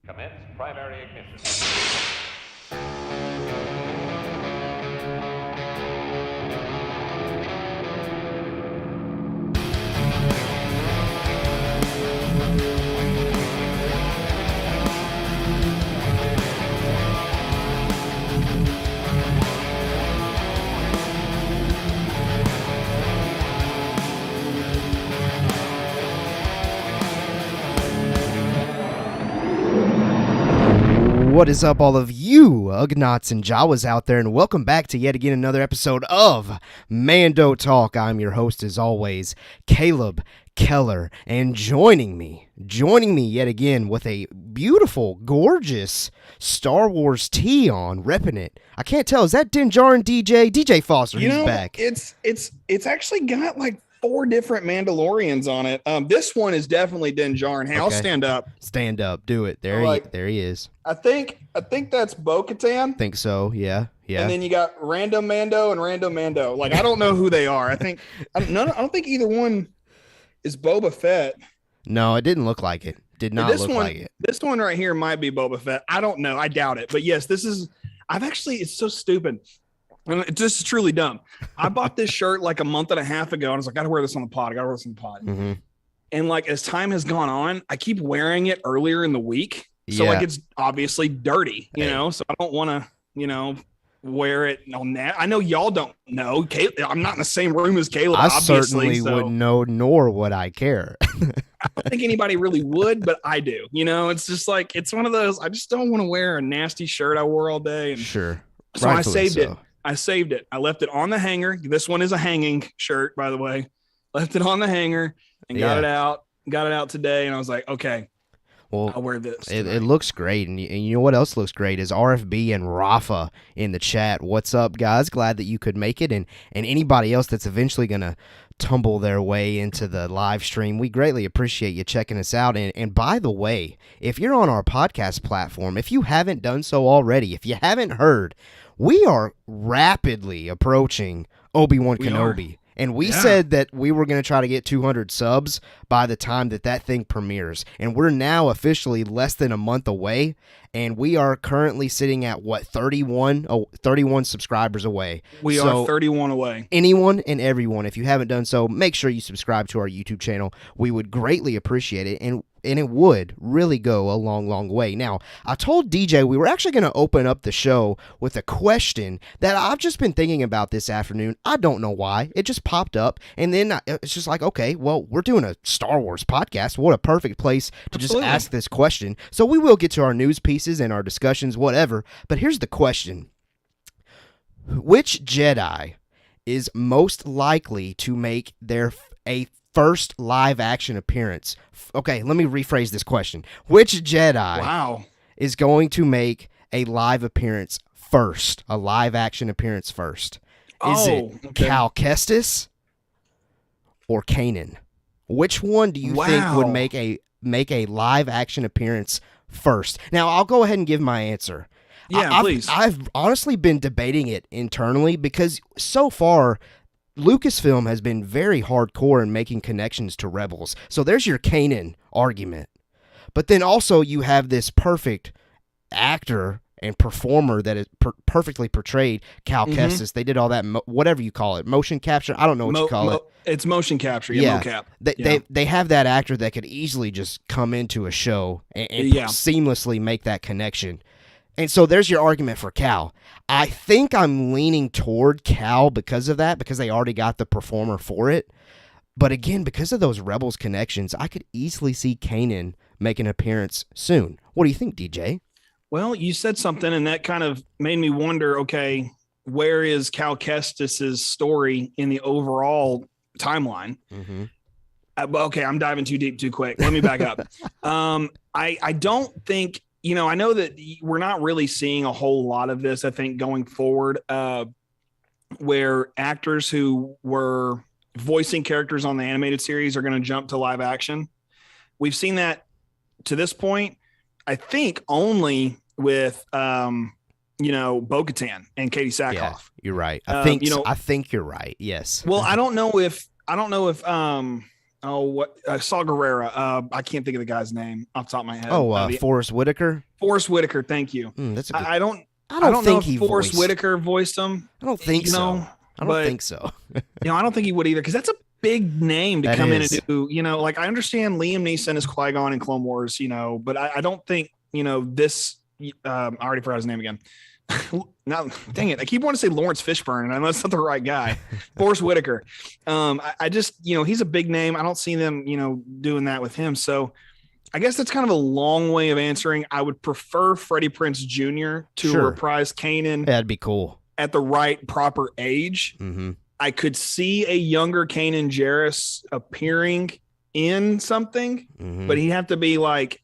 Commence primary ignition. What is up, all of you Ugnaughts and Jawas out there, and welcome back to yet again another episode of Mando Talk. I'm your host, as always, Caleb Keller, and joining me yet again with a beautiful, gorgeous Star Wars tee on, repping it. I can't tell, is that Din Djarin DJ Foster? He's back. It's actually got like 4 different Mandalorians on it. This one is definitely Din Djarin. Hey, okay. I'll stand up. Stand up. Do it. There he is. I think that's Bo-Katan. Think so. Yeah. And then you got Random Mando and Random Mando. Like, I don't know who they are. I don't think either one is Boba Fett. No, it didn't look like it. Did not look like it. This one right here might be Boba Fett. I don't know. I doubt it. But yes, it's so stupid. This is truly dumb. I bought this shirt like a month and a half ago, and I was like, I gotta wear this on the pod. Mm-hmm. And like, as time has gone on, I keep wearing it earlier in the week. So like, it's obviously dirty, you know, so I don't want to, wear it on that. I know y'all don't know. I'm not in the same room as Caleb, obviously. Certainly wouldn't know, nor would I care. I don't think anybody really would, but I do. It's just like, it's one of those, I just don't want to wear a nasty shirt I wore all day. And sure. So I saved it. I left it on the hanger. This one is a hanging shirt, by the way. Left it on the hanger and got it out today. And I was like, okay, well, I'll wear this. It looks great. And you know what else looks great is RFB and Rafa in the chat. What's up, guys? Glad that you could make it. And anybody else that's eventually going to tumble their way into the live stream, we greatly appreciate you checking us out. And by the way, if you're on our podcast platform, if you haven't done so already, if you haven't heard, we are rapidly approaching Obi-Wan Kenobi. And we said that we were going to try to get 200 subs by the time that thing premieres. And we're now officially less than a month away. And we are currently sitting at, 31 subscribers away. We are 31 away. Anyone and everyone, if you haven't done so, make sure you subscribe to our YouTube channel. We would greatly appreciate it. And it would really go a long, long way. Now, I told DJ we were actually going to open up the show with a question that I've just been thinking about this afternoon. I don't know why. It just popped up, and then it's just like, okay, well, we're doing a Star Wars podcast. What a perfect place to just ask this question. So we will get to our news pieces and our discussions, whatever. But here's the question. Which Jedi is most likely to make a first live action appearance? Okay, let me rephrase this question. Which Jedi is going to make a live appearance first? A live action appearance first? Is it Cal Kestis or Kanan? Which one do you think would make a live action appearance first? Now, I'll go ahead and give my answer. Please. I've honestly been debating it internally because so far Lucasfilm has been very hardcore in making connections to Rebels. So there's your Kanan argument. But then also you have this perfect actor and performer that is perfectly portrayed, Cal Kestis. They did all that, whatever you call it, motion capture. I don't know what you call it. It's motion capture, mocap. They have that actor that could easily just come into a show and seamlessly make that connection. And so there's your argument for Cal. I think I'm leaning toward Cal because of that, because they already got the performer for it. But again, because of those Rebels connections, I could easily see Kanan make an appearance soon. What do you think, DJ? Well, you said something, and that kind of made me wonder, okay, where is Cal Kestis' story in the overall timeline? Mm-hmm. Okay, I'm diving too deep too quick. Let me back up. I don't think... I know that we're not really seeing a whole lot of this, I think, going forward, where actors who were voicing characters on the animated series are going to jump to live action. We've seen that to this point, I think, only with, Bo-Katan and Katie Sackhoff. Yeah, you're right. I think you're right. Yes. Well, I don't know if what Saw Gerrera. I can't think of the guy's name off the top of my head. Forrest Whitaker. Forrest Whitaker. Thank you. That's a good. I don't think know he if Forrest voiced. Whitaker voiced him. I don't think so. I don't think so. I don't think he would either, because that's a big name to That come is. in and do. Like, I understand Liam Neeson as Qui-Gon in Clone Wars, but I don't think this. I already forgot his name again. Now, dang it! I keep wanting to say Lawrence Fishburne, and that's not the right guy. Forrest Whitaker. I just, he's a big name. I don't see them, doing that with him. So, I guess that's kind of a long way of answering. I would prefer Freddie Prinze Jr. to reprise Kanan. That'd be cool at the right proper age. Mm-hmm. I could see a younger Kanan Jarrus appearing in something, but he'd have to be like,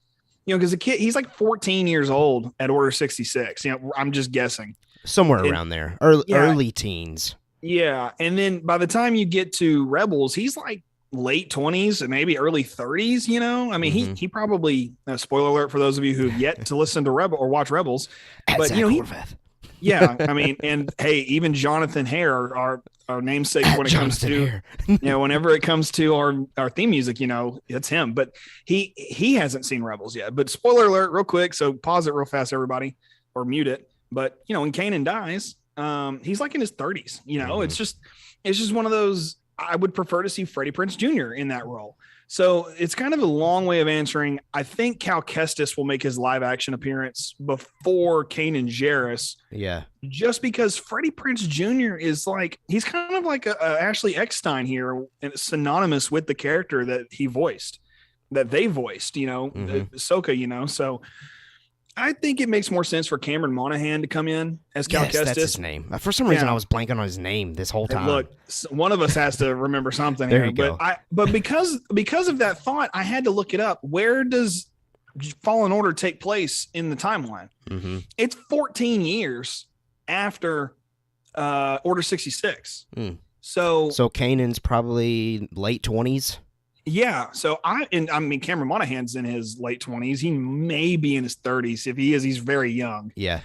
because the kid, he's like 14 years old at Order 66. I'm just guessing. Somewhere around there. Early teens. Yeah. And then by the time you get to Rebels, he's like late 20s and maybe early 30s, I mean, he probably, spoiler alert for those of you who've yet to listen to Rebel or watch Rebels, but yeah, I mean, and hey, even Jonathan Hare, our namesake, when it comes to, whenever it comes to our theme music, it's him. But he hasn't seen Rebels yet. But spoiler alert, real quick. So pause it real fast, everybody, or mute it. But when Kanan dies, he's like in his 30s. It's just one of those. I would prefer to see Freddie Prinze Jr. in that role. So it's kind of a long way of answering. I think Cal Kestis will make his live action appearance before Kanan Jarrus. Yeah. Just because Freddie Prinze Jr. is like, he's kind of like a Ashley Eckstein here, and it's synonymous with the character that they voiced, Ahsoka, So I think it makes more sense for Cameron Monaghan to come in as Cal Kestis. That's his name. For some reason, I was blanking on his name this whole time. Look, one of us has to remember something there here. You go. But because of that thought, I had to look it up. Where does Fallen Order take place in the timeline? Mm-hmm. It's 14 years after Order 66. So Kanan's probably late 20s. Yeah. So Cameron Monaghan's in his late 20s. He may be in his 30s. If he is, he's very young. Yeah.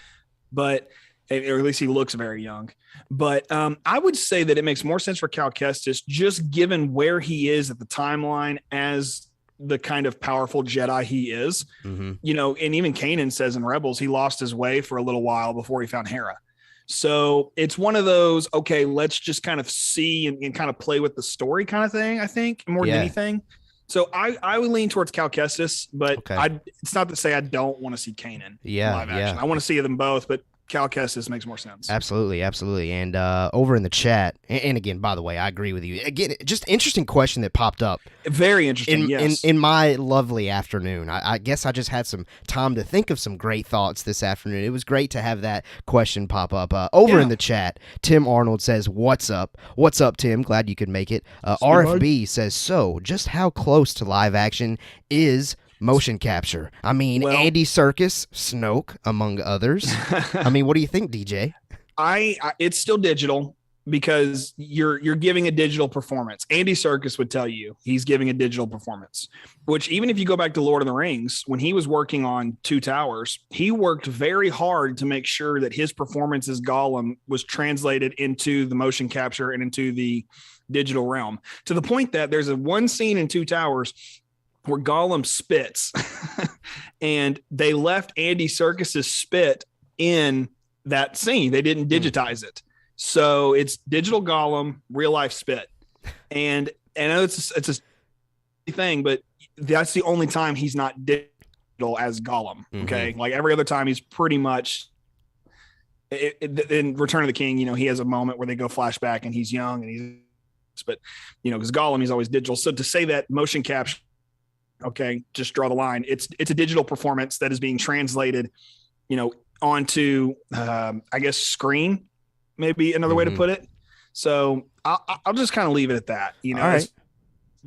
But, or at least he looks very young. But I would say that it makes more sense for Cal Kestis, just given where he is at the timeline as the kind of powerful Jedi he is. Mm-hmm. And even Kanan says in Rebels, he lost his way for a little while before he found Hera. So it's one of those, okay, let's just kind of see and kind of play with the story kind of thing, I think, more than anything. So I would lean towards Cal Kestis, but it's not to say I don't want to see Kanan live action. I want to see them both, but Cal Kestis makes more sense. Absolutely. And over in the chat, and again, by the way, I agree with you. Again, just interesting question that popped up. Very interesting, yes. In my lovely afternoon. I guess I just had some time to think of some great thoughts this afternoon. It was great to have that question pop up. Over in the chat, Tim Arnold says, "What's up? What's up, Tim? Glad you could make it." RFB says, "So, just how close to live action is motion capture? I mean, Andy Serkis, Snoke, among others. I mean, what do you think, DJ?" It's still digital because you're giving a digital performance. Andy Serkis would tell you he's giving a digital performance, which even if you go back to Lord of the Rings, when he was working on Two Towers, he worked very hard to make sure that his performance as Gollum was translated into the motion capture and into the digital realm, to the point that there's one scene in Two Towers where Gollum spits and they left Andy Serkis's spit in that scene. They didn't digitize it. So it's digital Gollum, real life spit. And I know it's a thing, but that's the only time he's not digital as Gollum. Okay. Mm-hmm. Like every other time he's pretty much in Return of the King, he has a moment where they go flashback and he's young and but because Gollum, he's always digital. So to say that motion capture, okay, just draw the line. It's a digital performance that is being translated, onto, I guess, screen, maybe another way to put it. So I'll just kind of leave it at that, All right.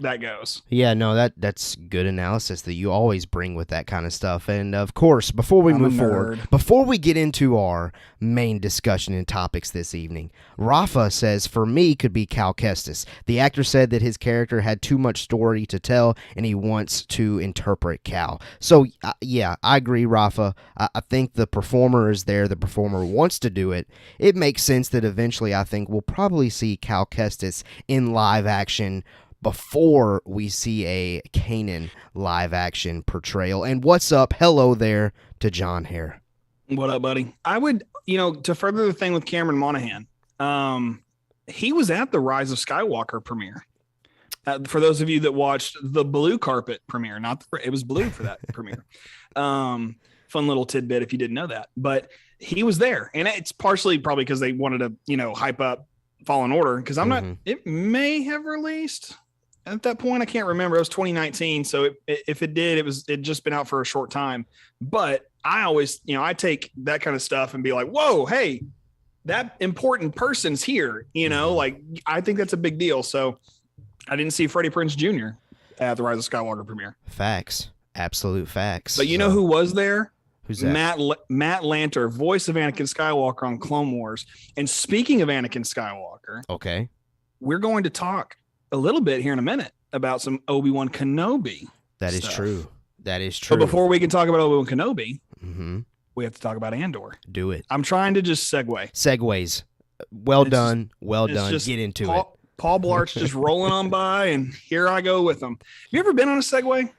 That goes. Yeah, no, that's good analysis that you always bring with that kind of stuff. And of course, before we move forward, before we get into our main discussion and topics this evening, Rafa says, for me, could be Cal Kestis. The actor said that his character had too much story to tell, and he wants to interpret Cal. So, yeah, I agree, Rafa. I think the performer is there. The performer wants to do it. It makes sense that eventually I think we'll probably see Cal Kestis in live action, before we see a Kanan live-action portrayal. And what's up? Hello there to John Hare. What up, buddy? I would, to further the thing with Cameron Monaghan, he was at the Rise of Skywalker premiere. For those of you that watched the blue carpet premiere, it was blue for that premiere. Fun little tidbit if you didn't know that. But he was there, and it's partially probably because they wanted to, hype up Fallen Order, because I'm not. It may have released at that point. I can't remember. It was 2019, so if it did, it just been out for a short time. But I always, I take that kind of stuff and be like, whoa, hey, that important person's here. Like I think that's a big deal. So I didn't see Freddie Prinze Jr. at the Rise of Skywalker premiere. Facts. Absolute facts. But you know who was there? Who's that? Matt Lanter, voice of Anakin Skywalker on Clone Wars. And speaking of Anakin Skywalker, okay, we're going to talk a little bit here in a minute about some Obi-Wan Kenobi. That is true. That is true. But before we can talk about Obi-Wan Kenobi, we have to talk about Andor. Do it. I'm trying to just segue. Segues. Well done. Get into it. Paul Blart's just rolling on by, and here I go with them. You ever been on a Segway?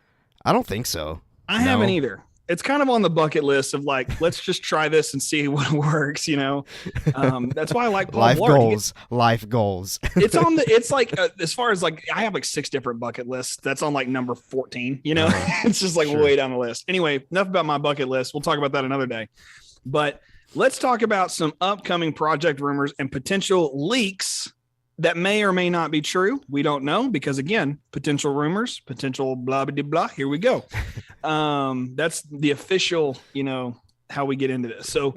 I don't think so. I haven't either. It's kind of on the bucket list of like, let's just try this and see what works, That's why I like Paul Blart. Life goals. It's like, as far as like, I have like 6 different bucket lists. That's on like number 14, It's just like way down the list. Anyway, enough about my bucket list. We'll talk about that another day. But let's talk about some upcoming project rumors and potential leaks that may or may not be true. We don't know because, again, potential rumors, potential blah, blah, blah. Here we go. That's the official, how we get into this. So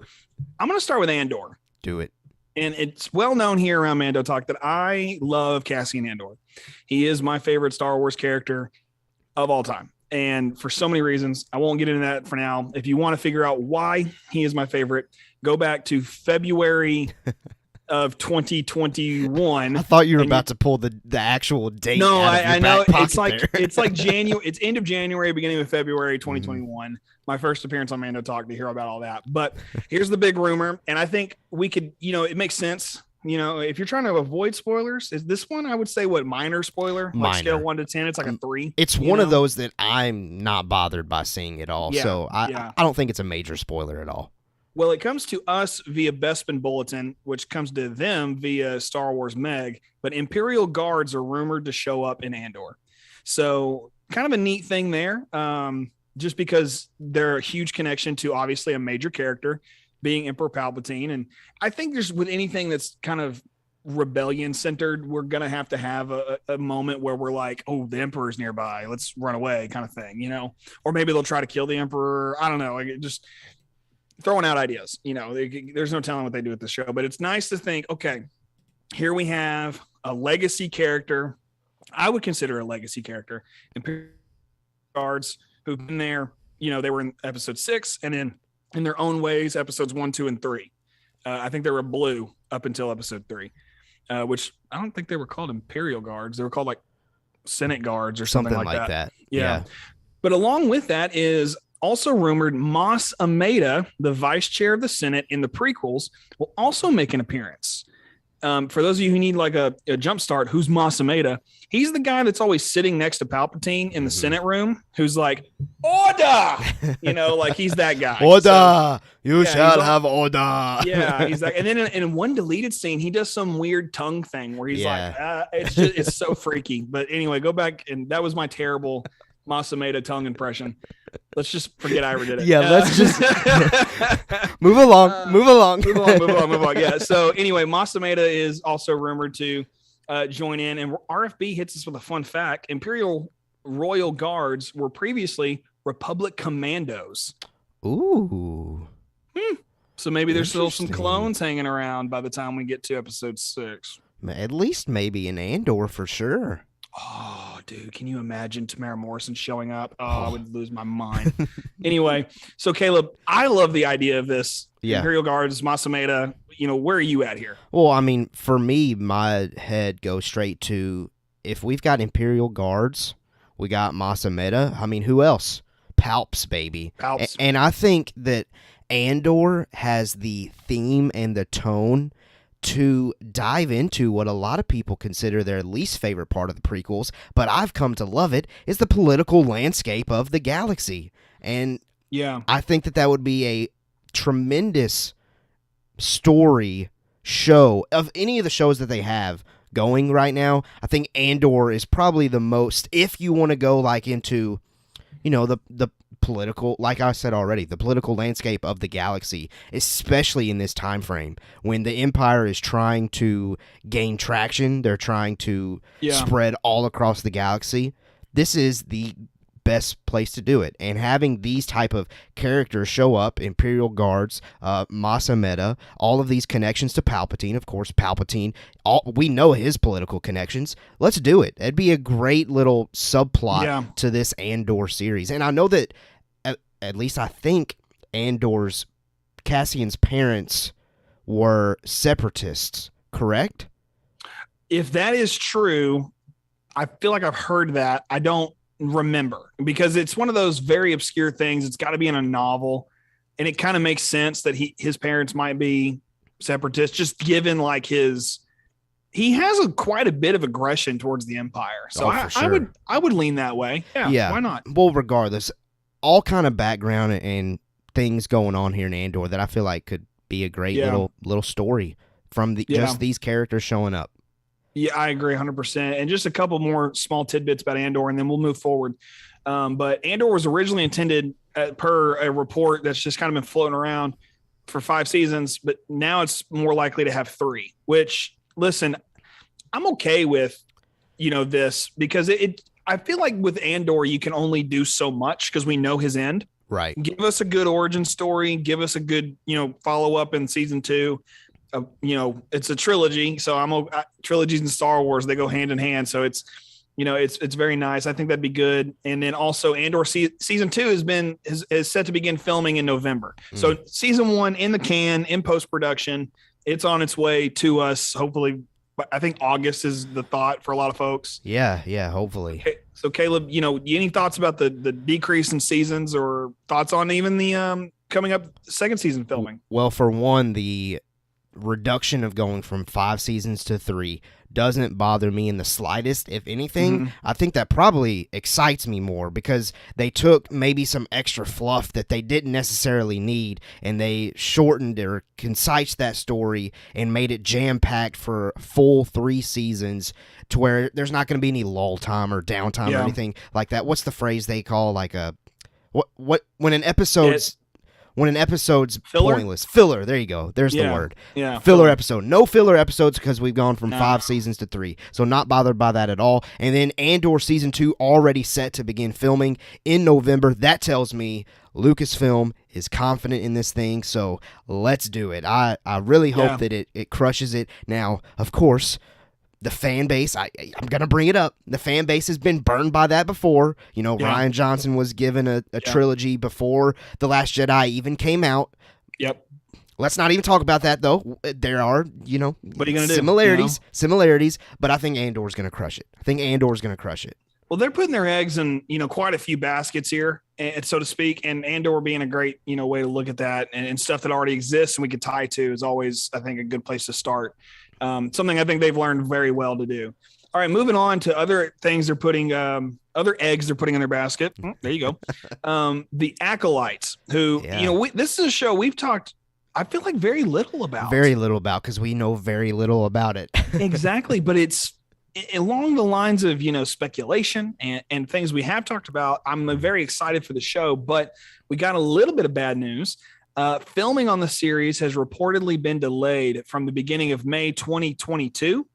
I'm going to start with Andor. Do it. And it's well known here around Mando Talk that I love Cassian Andor. He is my favorite Star Wars character of all time. And for so many reasons, I won't get into that for now. If you want to figure out why he is my favorite, go back to February of 2021. I thought you were about to pull the actual date. No, I know. It's like January. It's end of January, beginning of February 2021. My first appearance on Mando Talk to hear about all that. But here's the big rumor, and I think we could, it makes sense. If you're trying to avoid spoilers, is this one I would say minor spoiler? Like scale 1 to 10, it's like a 3. It's one of those that I'm not bothered by seeing at all. Yeah, so I don't think it's a major spoiler at all. Well, it comes to us via Bespin Bulletin, which comes to them via Star Wars Meg, but Imperial Guards are rumored to show up in Andor. So kind of a neat thing there, just because they're a huge connection to obviously a major character being Emperor Palpatine. And I think there's with anything that's kind of rebellion centered, we're going to have a moment where we're like, oh, the Emperor's nearby, let's run away kind of thing, or maybe they'll try to kill the Emperor. I don't know. Like just throwing out ideas, there's no telling what they do with the show, but it's nice to think, okay, here we have a legacy character. I would consider a legacy character. Imperial Guards who've been there, they were in episode 6 and then in their own ways, episodes 1, 2, and 3. I think they were blue up until episode 3, which I don't think they were called Imperial Guards. They were called like Senate Guards or something like that. Yeah. But along with that is also rumored Mas Amedda, the vice chair of the Senate in the prequels, will also make an appearance. For those of you who need like a jump start, who's Mas Amedda? He's the guy that's always sitting next to Palpatine in the Senate room, who's like, order! Like he's that guy. Order! So, you shall have order. Yeah, he's like, and then in one deleted scene, he does some weird tongue thing where he's like, it's so freaky. But anyway, go back, and that was my terrible Mas Amedda tongue impression. Let's just forget I ever did it. Yeah, let's just move along. Yeah. So anyway, Mas Amedda is also rumored to join in, and RFB hits us with a fun fact. Imperial Royal Guards were previously Republic Commandos. Ooh. So maybe there's still some clones hanging around by the time we get to episode 6. At least maybe in Andor for sure. Oh, dude, can you imagine Tamara Morrison showing up? Oh, I would lose my mind. Anyway, so Caleb, I love the idea of this. Yeah. Imperial Guards, Mas Amedda, where are you at here? Well, I mean, for me, my head goes straight to, if we've got Imperial Guards, we got Mas Amedda. I mean, who else? Palps, baby. Palps. And I think that Andor has the theme and the tone to dive into what a lot of people consider their least favorite part of the prequels, but I've come to love it, is the political landscape of the galaxy. And yeah, I think that would be a tremendous story show of any of the shows that they have going right now. I think Andor is probably the most, if you want to go like into, the political, like I said already, the political landscape of the galaxy, especially in this time frame when the Empire is trying to gain traction. They're trying to spread all across the galaxy. This is the best place to do it, and having these type of characters show up, Imperial Guards, Mas Amedda, all of these connections to Palpatine, of course, Palpatine, we know his political connections. Let's do it. It'd be a great little subplot to this Andor series. And I know that, at least I think, Cassian's parents were separatists, correct? If that is true, I feel like I've heard that. I don't remember, because it's one of those very obscure things. It's got to be in a novel, and it kind of makes sense that his parents might be separatists, just given like he has quite a bit of aggression towards the Empire. So I would lean that way. Yeah, why not? Well, regardless, all kind of background and things going on here in Andor that I feel like could be a great little story from just these characters showing up. Yeah, I agree 100%. And just a couple more small tidbits about Andor, and then we'll move forward. But Andor was originally intended, per a report that's just kind of been floating around, for 5 seasons, but now it's more likely to have 3, which, listen, I'm okay with, this, because I feel like with Andor, you can only do so much because we know his end. Right. Give us a good origin story. Give us a good, follow up in season 2. It's a trilogy, so trilogies in Star Wars, they go hand in hand. So it's very nice. I think that'd be good. And then also Andor season 2 is set to begin filming in November. So season 1 in the can, in post-production, it's on its way to us. Hopefully, I think August is the thought for a lot of folks. Yeah. Hopefully. Okay, so Caleb, any thoughts about the decrease in seasons, or thoughts on even the coming up second season filming? Well, for one, the reduction of going from 5 seasons to 3 doesn't bother me in the slightest. If anything, I think that probably excites me more, because they took maybe some extra fluff that they didn't necessarily need, and they shortened or concised that story and made it jam-packed for full 3 seasons, to where there's not going to be any lull time or downtime or anything like that. What's the phrase they call, like a when an episode's filler? pointless. Filler. There you go. There's the word. Yeah. Filler episode. No filler episodes, because we've gone from 5 seasons to 3. So not bothered by that at all. And then Andor season 2 already set to begin filming in November. That tells me Lucasfilm is confident in this thing. So let's do it. I really hope that it crushes it. Now, of course, the fan base, I'm going to bring it up. The fan base has been burned by that before. Rian Johnson was given a trilogy before The Last Jedi even came out. Yep. Let's not even talk about that, though. There are, what are you gonna similarities, but I think Andor's going to crush it. Well, they're putting their eggs in, quite a few baskets here, and so to speak, and Andor being a great, way to look at that, and stuff that already exists and we could tie to is always, I think, a good place to start. Something I think they've learned very well to do. All right, moving on to other things they're putting, other eggs they're putting in their basket. There you go. The Acolytes, who, this is a show we've talked, I feel like, very little about. Because we know very little about it. Exactly, but it's along the lines of, speculation and things we have talked about. I'm very excited for the show, but we got a little bit of bad news. Filming on the series has reportedly been delayed from the beginning of May 2022,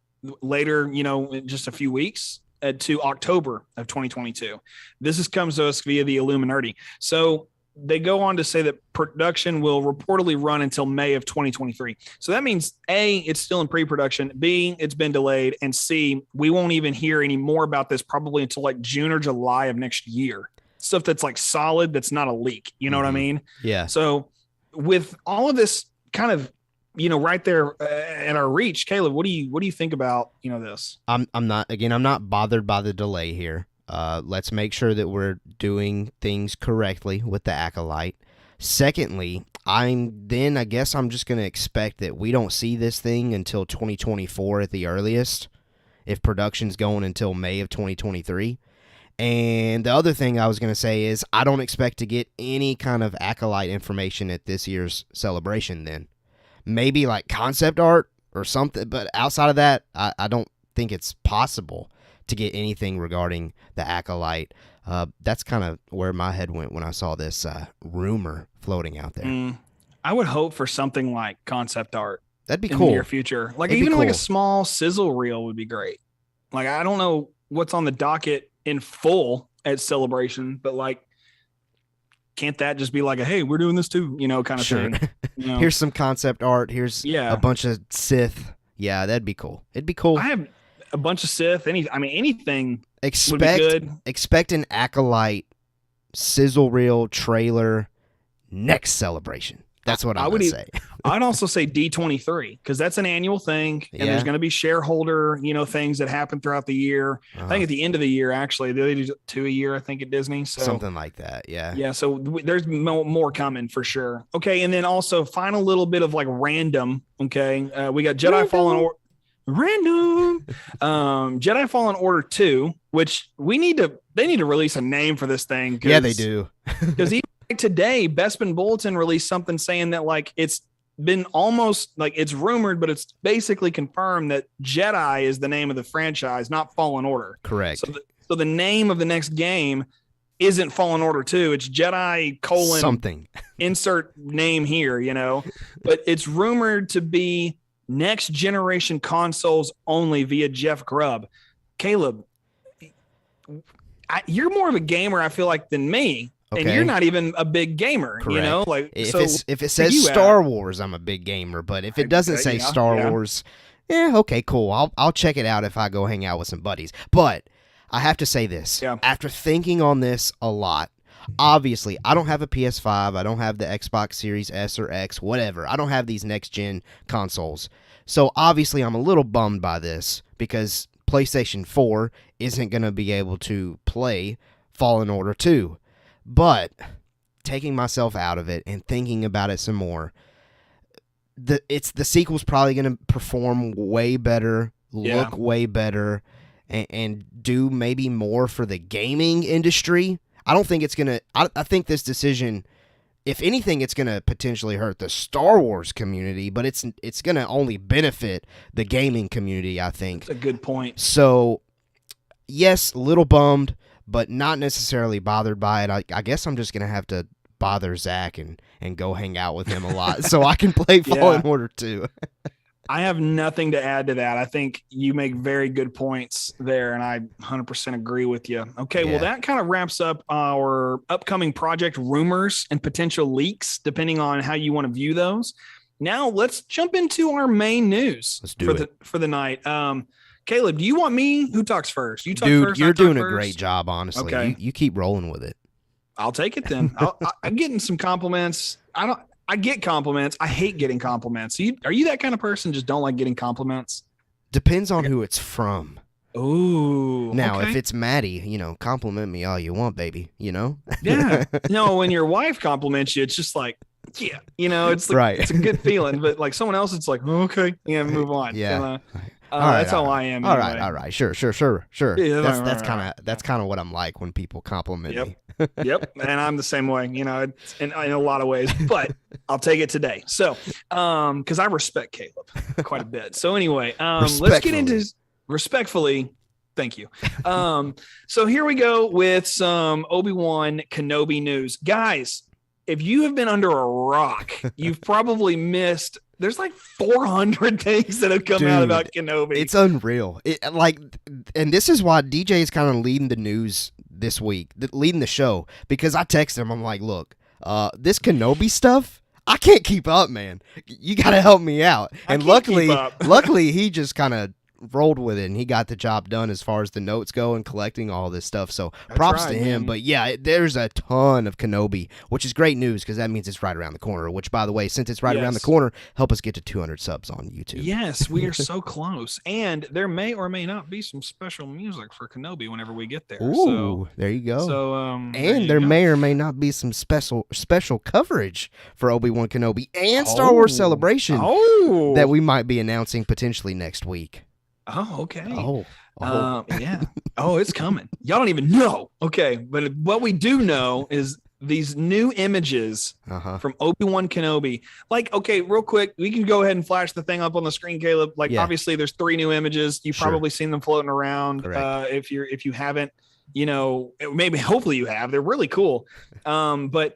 later, in just a few weeks, to October of 2022. This comes to us via the Illuminati. So they go on to say that production will reportedly run until May of 2023. So that means A, it's still in pre-production, B, it's been delayed, and C, we won't even hear any more about this probably until like June or July of next year. Stuff that's like solid, that's not a leak. You know what I mean? Yeah. So with all of this kind of, right there at our reach, Caleb, what do you think about, this? I'm not bothered by the delay here. Let's make sure that we're doing things correctly with the Acolyte. Secondly, I guess I'm just going to expect that we don't see this thing until 2024 at the earliest, if production's going until May of 2023. And the other thing I was going to say is I don't expect to get any kind of Acolyte information at this year's celebration then. Maybe like concept art or something, but outside of that, I don't think it's possible to get anything regarding the Acolyte. That's kind of where my head went when I saw this rumor floating out there. I would hope for something like concept art. That'd be in cool. the near future. Like It'd be even like a cool. small sizzle reel would be great. Like I don't know what's on the docket in full at Celebration, but like, can't that just be like a, hey, we're doing this too, kind of Sure. thing? You know? Here's some concept art. Here's a bunch of Sith. Yeah, that'd be cool. It'd be cool. I have a bunch of Sith. Anything would be Expect good. expect an Acolyte sizzle reel trailer next Celebration. That's what I would say. I'd also say D23 because that's an annual thing, and there's going to be shareholder, things that happen throughout the year. I think at the end of the year, actually, they do 2 a year. I think at Disney, so something like that. Yeah. Yeah. So there's more coming for sure. Okay, and then also final little bit of like random. Okay, we got Jedi Fallen Order. Random. Jedi Fallen Order 2, which they need to release a name for this thing. Yeah, they do. Because even today, Bespin Bulletin released something saying that like it's been almost like it's rumored, but it's basically confirmed that Jedi is the name of the franchise, not Fallen Order. Correct. So the name of the next game isn't Fallen Order 2. It's Jedi : something. Insert name here, but it's rumored to be next generation consoles only via Jeff Grubb. Caleb, you're more of a gamer, I feel like, than me. Okay. And you're not even a big gamer, Correct. Like if it says Star Wars, I'm a big gamer. But if it doesn't say Star Wars, okay, cool. I'll check it out if I go hang out with some buddies. But I have to say this: after thinking on this a lot, obviously I don't have a PS5, I don't have the Xbox Series S or X, whatever. I don't have these next gen consoles, so obviously I'm a little bummed by this because PlayStation 4 isn't going to be able to play Fallen Order 2. But taking myself out of it and thinking about it some more, the sequel's probably going to perform way better, look way better, and do maybe more for the gaming industry. I don't think it's going to... I think this decision, if anything, it's going to potentially hurt the Star Wars community, but it's going to only benefit the gaming community, I think. That's a good point. So, yes, a little bummed, but not necessarily bothered by it. I guess I'm just going to have to bother Zach and go hang out with him a lot so I can play Fallen Order 2. I have nothing to add to that. I think you make very good points there, and I 100% agree with you. Okay, well, that kind of wraps up our upcoming project rumors and potential leaks, depending on how you want to view those. Now, let's jump into our main news for the night. Caleb, do you want me? Who talks first? You talk Dude, first. You're doing a great job, honestly. Okay. You keep rolling with it. I'll take it then. I'm getting some compliments. I get compliments. I hate getting compliments. Are you that kind of person? Just don't like getting compliments? Depends on who it's from. Ooh. Now, if it's Maddie, compliment me all you want, baby. Yeah. No, when your wife compliments you, it's just like, yeah. It's like, right. It's a good feeling. But like someone else, it's like, okay, move on. Yeah. That's how I am. All anyway. right. Sure. Yeah, that's kind of what I'm like when people compliment me. Yep. And I'm the same way, in a lot of ways, but I'll take it today. So, because I respect Caleb quite a bit. So anyway, let's get into respectfully. Thank you. So here we go with some Obi-Wan Kenobi news, guys. If you have been under a rock, you've probably missed. There's like 400 things that have come out about Kenobi. It's unreal. And this is why DJ is kind of leading the news this week, leading the show, because I text him. I'm like, look, this Kenobi stuff, I can't keep up, man. You got to help me out. And luckily, he just kind of rolled with it, and he got the job done as far as the notes go and collecting all this stuff. So props to him. Man. But yeah, there's a ton of Kenobi, which is great news because that means it's right around the corner. Which, by the way, since it's right around the corner, help us get to 200 subs on YouTube. Yes, we are so close, and there may or may not be some special music for Kenobi whenever we get there. Ooh, there you go. So, and there may or may not be some special coverage for Obi-Wan Kenobi and Star Wars Celebration that we might be announcing potentially next week. Oh, okay. Yeah. Oh, it's coming. Y'all don't even know. Okay, but what we do know is these new images from Obi-Wan Kenobi. Like, okay, real quick, we can go ahead and flash the thing up on the screen, Caleb. Like, obviously, there's 3 new images. You've probably seen them floating around. If you haven't, maybe hopefully you have. They're really cool. But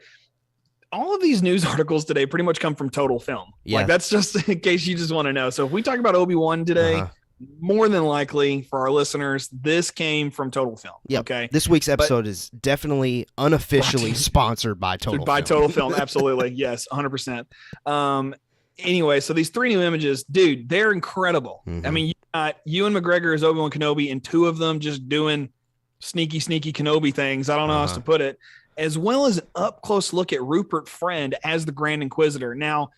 all of these news articles today pretty much come from Total Film. Like, that's just in case you just want to know. So if we talk about Obi-Wan today, more than likely for our listeners, this came from Total Film. Yep. Okay. This week's episode is definitely unofficially sponsored by Total Film. By Total Film. Absolutely. Yes. 100%. Anyway, so these 3 new images, dude, they're incredible. I mean, you got Ewan McGregor as Obi-Wan Kenobi and 2 of them just doing sneaky Kenobi things. I don't know how else to put it. As well as an up-close look at Rupert Friend as the Grand Inquisitor. Now,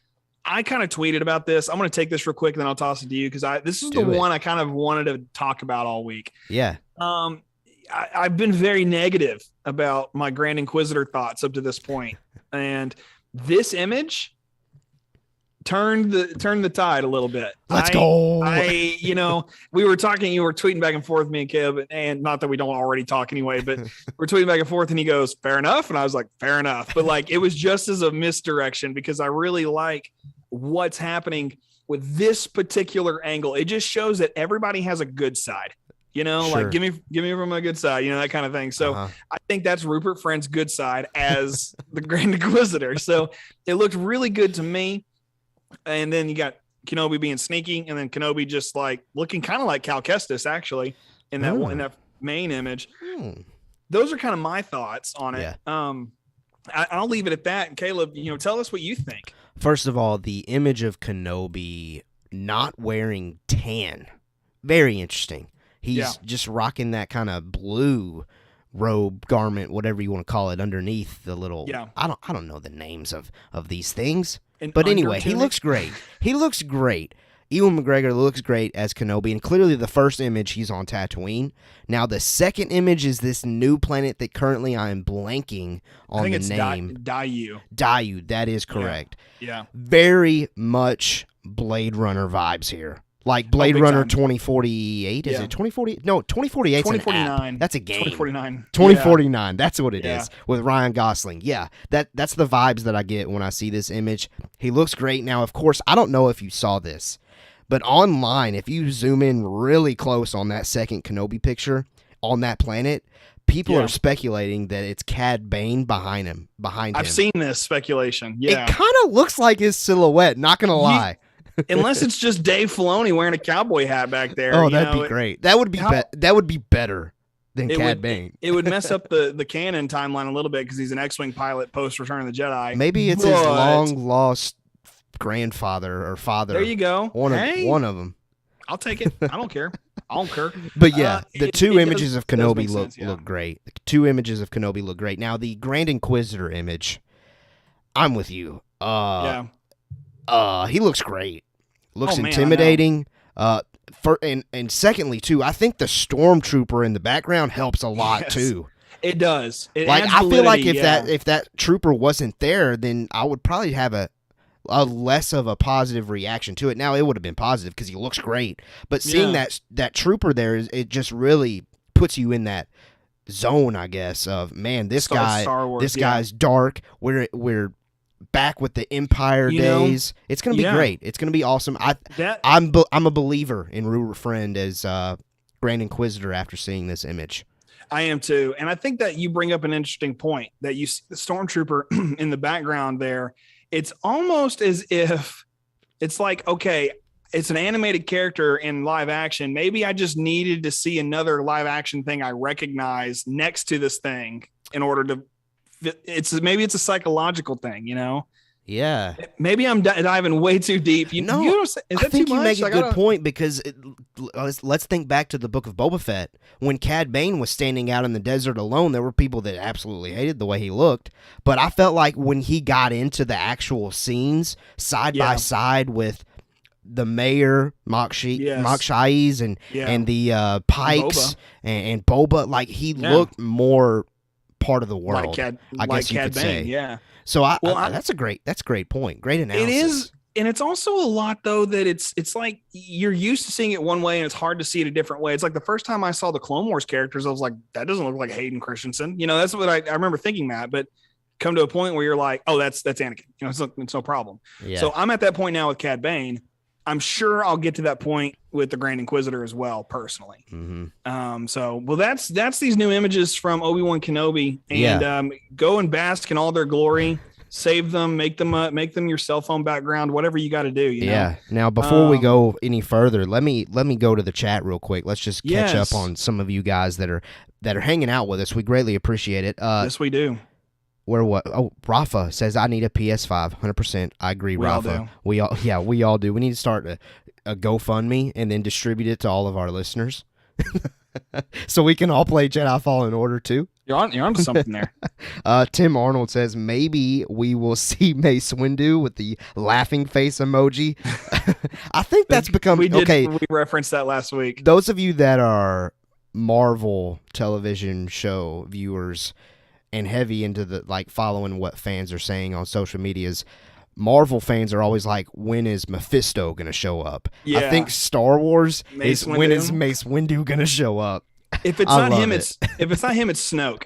I kind of tweeted about this. I'm going to take this real quick, and then I'll toss it to you because this is the one I kind of wanted to talk about all week. Yeah. I've been very negative about my Grand Inquisitor thoughts up to this point, and this image turned the tide a little bit. Let's go. We were talking, you were tweeting back and forth, me and Caleb, and not that we don't already talk anyway, but we're tweeting back and forth, and he goes, fair enough. And I was like, fair enough. But like, it was just as a misdirection because I really like what's happening with this particular angle. It just shows that everybody has a good side, like give me from my good side, that kind of thing. So I think that's Rupert Friend's good side as the Grand Inquisitor. So it looked really good to me. And then you got Kenobi being sneaky, and then Kenobi just like looking kind of like Cal Kestis actually in that in that main image. Those are kind of my thoughts on it. I'll leave it at that. And Caleb, tell us what you think. First of all, the image of Kenobi not wearing tan, very interesting. He's just rocking that kind of blue robe, garment, whatever you want to call it, underneath the little. I don't know the names of these things. But anyway, he looks great. He looks great. Ewan McGregor looks great as Kenobi, and clearly the first image, he's on Tatooine. Now, the second image is this new planet that currently I am blanking on the name. Daiyu. Daiyu, that is correct. Yeah. Very much Blade Runner vibes here. Like Blade Runner 2048, is it 2040? No, 2048. 2049. That's a game. 2049. 2049. That's what it is with Ryan Gosling. Yeah, that's the vibes that I get when I see this image. He looks great. Now, of course, I don't know if you saw this, but online, if you zoom in really close on that second Kenobi picture on that planet, people are speculating that it's Cad Bane behind him. I've seen this speculation. Yeah, it kind of looks like his silhouette. Not gonna lie. Unless it's just Dave Filoni wearing a cowboy hat back there. Oh, that'd be great. That would be better than Cad Bane. It would mess up the canon timeline a little bit because he's an X-Wing pilot post Return of the Jedi. Maybe it's his long lost grandfather or father. There you go. One of them. I'll take it. I don't care. I don't care. But yeah, the two images of Kenobi look great. The 2 images of Kenobi look great. Now the Grand Inquisitor image, I'm with you. He looks great. Looks intimidating. And secondly, too, I think the stormtrooper in the background helps a lot too. It does. I feel like if that trooper wasn't there, then I would probably have a less of a positive reaction to it. Now it would have been positive because he looks great, but seeing that trooper there, it just really puts you in that zone, I guess, of man, this guy's dark. We're back with the Empire days. It's gonna be great. It's gonna be awesome. I'm a believer in Rupert Friend as Grand Inquisitor after seeing this image. I am too, and I think that you bring up an interesting point that you see the stormtrooper in the background there. It's almost as if it's like, okay, it's an animated character in live action. Maybe I just needed to see another live action thing I recognize next to this thing in order to. Maybe it's a psychological thing, Yeah. Maybe I'm diving way too deep. No, you don't say, is I that think too you much? make a good point because let's think back to the Book of Boba Fett. When Cad Bane was standing out in the desert alone, there were people that absolutely hated the way he looked. But I felt like when he got into the actual scenes side by side with the mayor, Mok Shaiz, and the Pikes and Boba, like he looked more part of the world. I guess you could say. Yeah. So that's a great point. Great analysis. It is, and it's also a lot though that it's like you're used to seeing it one way and it's hard to see it a different way. It's like the first time I saw the Clone Wars characters, I was like, that doesn't look like Hayden Christensen. You know, that's what I remember thinking that, but come to a point where you're like, oh, that's Anakin. You know, it's no problem. Yeah. So I'm at that point now with Cad Bane. I'm sure I'll get to that point with the Grand Inquisitor as well, personally. Mm-hmm. That's these new images from Obi-Wan Kenobi, and go and bask in all their glory. Save them, make them your cell phone background, whatever you got to do. You know? Now, before we go any further, let me go to the chat real quick. Let's just catch up on some of you guys that are hanging out with us. We greatly appreciate it. Yes, we do. Rafa says, I need a PS5. 100%. I agree, Rafa. We all do. We need to start a GoFundMe and then distribute it to all of our listeners. So we can all play Jedi Fallen Order too. You're on to something there. Tim Arnold says, maybe we will see Mace Windu with the laughing face emoji. I think that's become we referenced that last week. Those of you that are Marvel television show viewers and heavy into the following what fans are saying on social medias, Marvel fans are always like, when is Mephisto going to show up? Yeah. I think Star Wars when is Mace Windu going to show up? If it's not him, it's Snoke.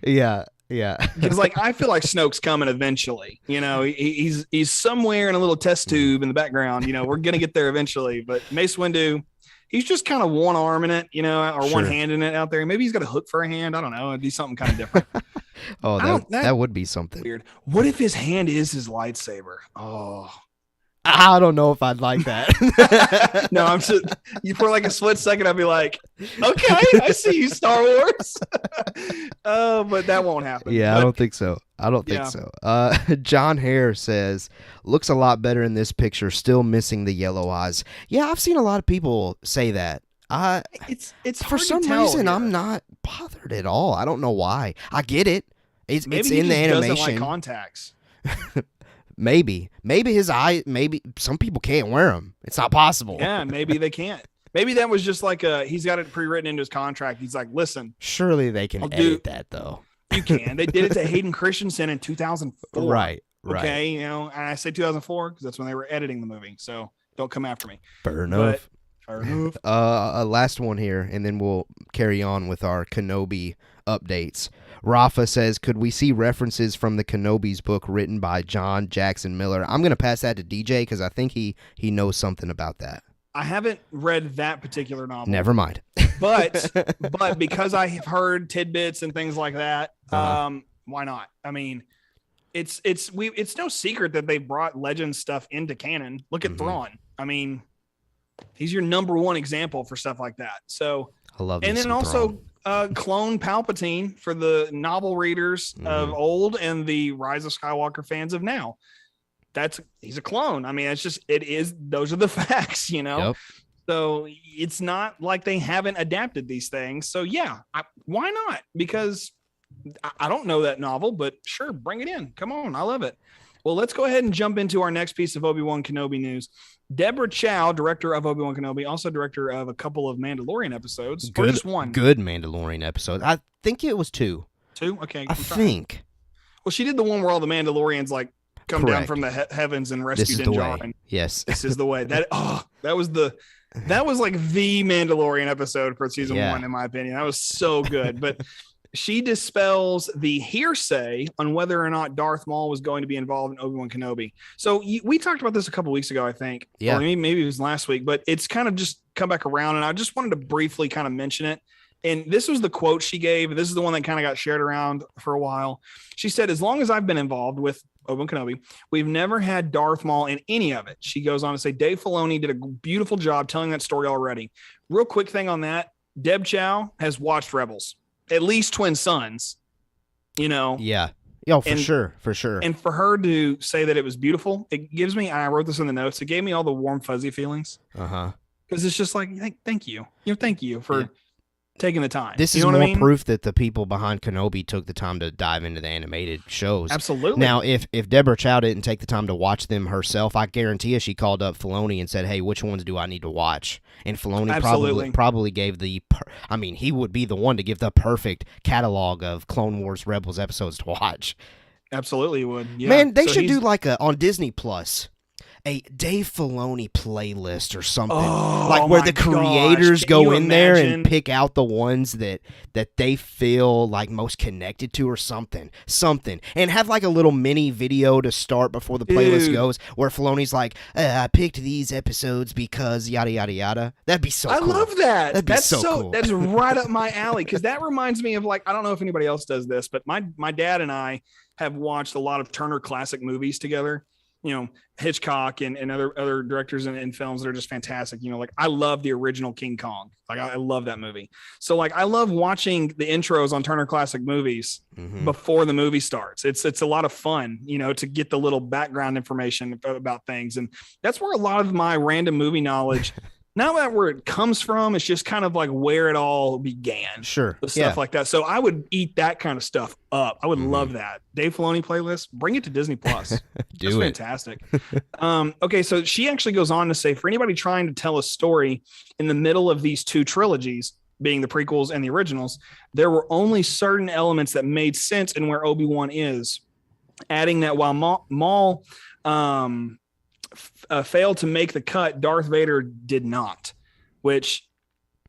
Yeah. Because I feel like Snoke's coming eventually. You know, he's somewhere in a little test tube in the background. You know, we're going to get there eventually. But Mace Windu, he's just kind of one arm in it, you know, or one hand in it out there. Maybe he's got a hook for a hand. I don't know. It'd be something kind of different. That would be something weird. What if his hand is his lightsaber? Oh, I don't know if I'd like that. No, I'm just for like a split second. I'd be like, okay, I see you, Star Wars. Oh, but that won't happen. Yeah, I don't think so. John Hare says, looks a lot better in this picture. Still missing the yellow eyes. Yeah, I've seen a lot of people say that. It's for some reason here. I'm not bothered at all. I don't know why. I get it. It's in the animation. Doesn't like contacts. Maybe his eye. Maybe some people can't wear them. It's not possible. Yeah, maybe they can't. Maybe that was just like he's got it pre-written into his contract. He's like, listen. Surely they can edit that though. You can. They did it to Hayden Christensen in 2004. Right. Okay, you know, and I say 2004 because that's when they were editing the movie. So don't come after me. Fair enough. Last one here, and then we'll carry on with our Kenobi updates. Rafa says, could we see references from the Kenobi's book written by John Jackson Miller? I'm going to pass that to DJ because I think he knows something about that. I haven't read that particular novel. Never mind. but because I have heard tidbits and things like that, why not? I mean, it's no secret that they brought legend stuff into canon. Look at Thrawn. I mean, he's your number one example for stuff like that. So I love. And then also clone Palpatine for the novel readers of old and the Rise of Skywalker fans of now. He's a clone. I mean, those are the facts, you know? Yep. So it's not like they haven't adapted these things. So yeah, why not? Because I don't know that novel, but sure, bring it in. Come on. I love it. Well, let's go ahead and jump into our next piece of Obi-Wan Kenobi news. Deborah Chow, director of Obi-Wan Kenobi, also director of a couple of Mandalorian episodes. Just one. Good Mandalorian episode. I think it was two. Two? Okay. I think. Well, she did the one where all the Mandalorians come down from the heavens and rescue Din Djarin. Yes. This is the way. That was like the Mandalorian episode for season one, in my opinion. That was so good. But she dispels the hearsay on whether or not Darth Maul was going to be involved in Obi-Wan Kenobi. So we talked about this a couple weeks ago, I think. Yeah. Or maybe it was last week, but it's kind of just come back around. And I just wanted to briefly kind of mention it. And this was the quote she gave. This is the one that kind of got shared around for a while. She said, as long as I've been involved with Obi-Wan Kenobi, we've never had Darth Maul in any of it. She goes on to say, Dave Filoni did a beautiful job telling that story already. Real quick thing on that. Deb Chow has watched Rebels. At least Twin Sons, you know. Yeah. Oh, for And sure, for sure. and for her to say that it was beautiful, it gives me, I wrote this in the notes, it gave me all the warm, fuzzy feelings. Uh-huh. Because it's just like, thank you. Thank you for taking the time. This is more proof that the people behind Kenobi took the time to dive into the animated shows. Absolutely. Now, if Deborah Chow didn't take the time to watch them herself, I guarantee you she called up Filoni and said, hey, which ones do I need to watch? And Filoni probably gave he would be the one to give the perfect catalog of Clone Wars Rebels episodes to watch. Absolutely would. Yeah. Man, they should do like on Disney Plus, a Dave Filoni playlist or something, where the creators go in there and pick out the ones that they feel like most connected to or something, and have like a little mini video to start before the playlist goes, where Filoni's like, I picked these episodes because yada yada yada. That'd be so cool. I love that. That's so cool. That's right up my alley, because that reminds me of, like, I don't know if anybody else does this, but my dad and I have watched a lot of Turner Classic Movies together. Hitchcock and other directors in films that are just fantastic. Like, I love the original King Kong. Like, I love that movie. So, like, I love watching the intros on Turner Classic Movies before the movie starts. It's a lot of fun, to get the little background information about things. And that's where a lot of my random movie knowledge, not that where it comes from, it's just kind of like where it all began. Sure. The stuff like that. So I would eat that kind of stuff up. I would love that. Dave Filoni playlist, bring it to Disney Plus. That's fantastic. Okay, so she actually goes on to say, for anybody trying to tell a story in the middle of these two trilogies, being the prequels and the originals, there were only certain elements that made sense in where Obi-Wan is. Adding that while Maul failed to make the cut, Darth Vader did not, which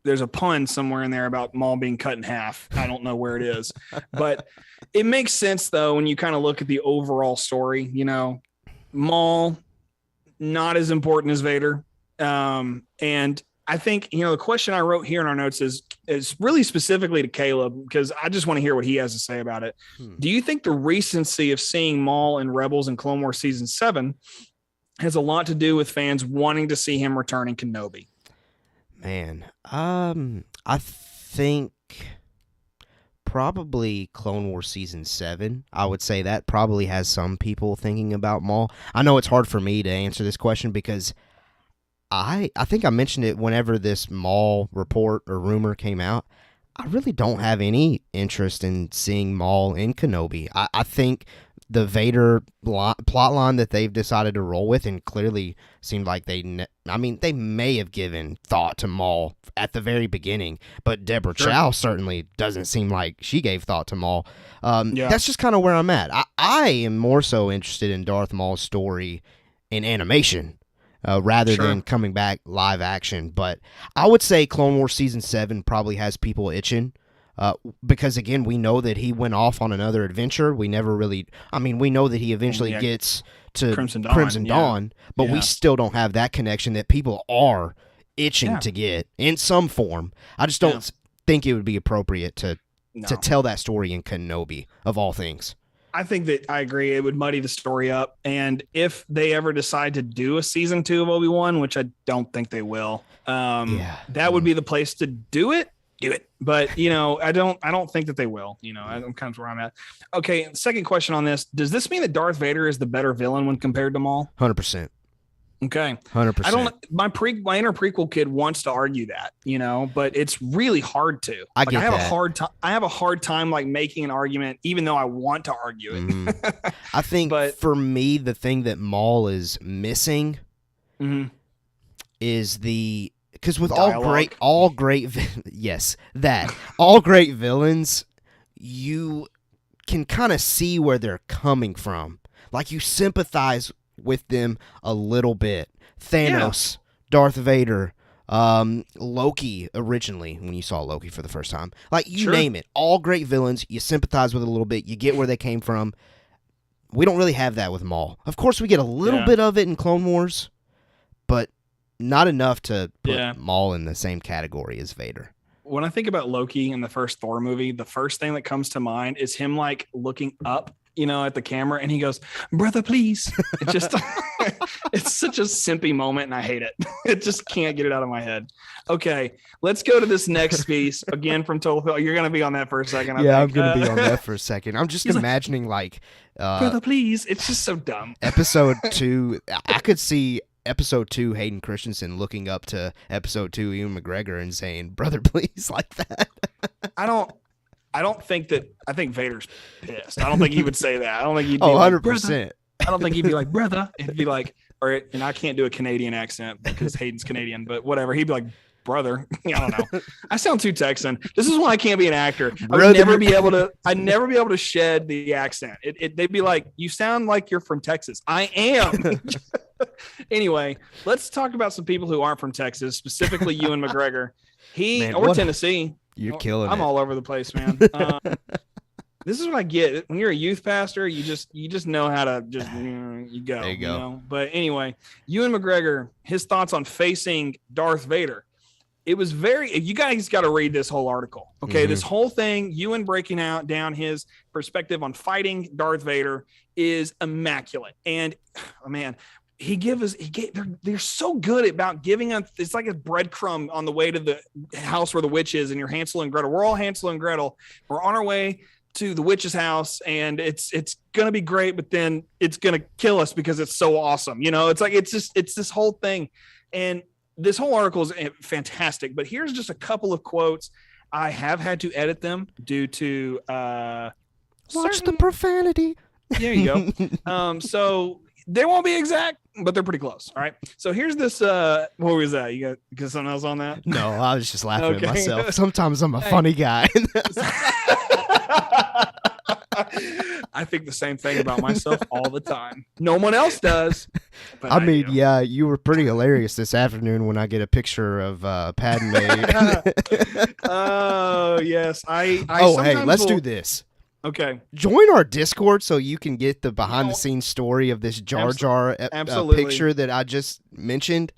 there's a pun somewhere in there about Maul being cut in half. I don't know where it is, but it makes sense though when you kind of look at the overall story. Maul not as important as Vader, and I think the question I wrote here in our notes is really specifically to Caleb, because I just want to hear what he has to say about it. Do you think the recency of seeing Maul in Rebels and Clone Wars Season 7 has a lot to do with fans wanting to see him return in Kenobi? Man, I think probably Clone Wars Season 7. I would say that probably has some people thinking about Maul. I know it's hard for me to answer this question because I think I mentioned it whenever this Maul report or rumor came out. I really don't have any interest in seeing Maul in Kenobi. I think the Vader plot line that they've decided to roll with, and clearly seemed like they may have given thought to Maul at the very beginning, but Deborah Chow certainly doesn't seem like she gave thought to Maul. That's just kind of where I'm at. I am more so interested in Darth Maul's story in animation rather than coming back live action. But I would say Clone Wars Season 7 probably has people itching. Because again, we know that he went off on another adventure. We never really, we know that he eventually gets to Crimson Dawn, but we still don't have that connection that people are itching to get in some form. I just don't think it would be appropriate to tell that story in Kenobi, of all things. I think that I agree. It would muddy the story up. And if they ever decide to do a Season 2 of Obi-Wan, which I don't think they will, that would be the place to do it. But I don't think that they will. I'm kind of where I'm at. Okay, second question on this: does this mean that Darth Vader is the better villain when compared to Maul? 100%. Okay, 100%. I don't. My inner prequel kid wants to argue that, but it's really hard to. I have a hard time like making an argument, even though I want to argue it. I think, for me, the thing that Maul is missing is the. Because with dialogue. all great villains, you can kind of see where they're coming from. Like, you sympathize with them a little bit. Thanos, Darth Vader, Loki originally, when you saw Loki for the first time. Like, you name it. All great villains, you sympathize with a little bit. You get where they came from. We don't really have that with Maul. Of course, we get a little bit of it in Clone Wars, but not enough to put Maul in the same category as Vader. When I think about Loki in the first Thor movie, the first thing that comes to mind is him like looking up, at the camera, and he goes, "Brother, please." It just It's such a simpy moment, and I hate it. It just can't get it out of my head. Okay, let's go to this next piece again from Total Film. You're gonna be on that for a second. I think. I'm gonna be on that for a second. I'm just imagining brother, please. It's just so dumb. episode 2. I could see episode 2 Hayden Christensen looking up to episode 2 Ewan McGregor and saying, "Brother, please," like that. I think Vader's pissed. I don't think he would say that. I don't think he'd be 100%. I don't think he'd be like, brother. He'd be like, and I can't do a Canadian accent because Hayden's Canadian, but whatever. He'd be like, brother. I don't know. I sound too Texan. This is why I can't be an actor. I'd never be able to shed the accent. They'd be like, you sound like you're from Texas. I am. Anyway, let's talk about some people who aren't from Texas, specifically Ewan McGregor. Tennessee. You're killing it. I'm all over the place, man. This is what I get. When you're a youth pastor, you just know how to just you go. There you go. Know? But anyway, Ewan McGregor, his thoughts on facing Darth Vader. It was you guys got to read this whole article. Okay. Mm-hmm. This whole thing, Ewan breaking down his perspective on fighting Darth Vader is immaculate. And man, they're so good about giving us, it's like a breadcrumb on the way to the house where the witch is, and you're Hansel and Gretel. We're all Hansel and Gretel. We're on our way to the witch's house, and it's going to be great, but then it's going to kill us because it's so awesome. It's like, it's this whole thing. And this whole article is fantastic, but here's just a couple of quotes. I have had to edit them due to watch the profanity. There you go. So they won't be exact, but they're pretty close. All right. So here's this. What was that? You got something else on that? No, I was just laughing at myself. Sometimes I'm a funny guy. I think the same thing about myself all the time. No one else does. I mean, yeah, you were pretty hilarious this afternoon when I get a picture of Padme. Oh, yes. Hey, let's do this. Okay. Join our Discord so you can get the behind-the-scenes story of this Jar Jar picture that I just mentioned.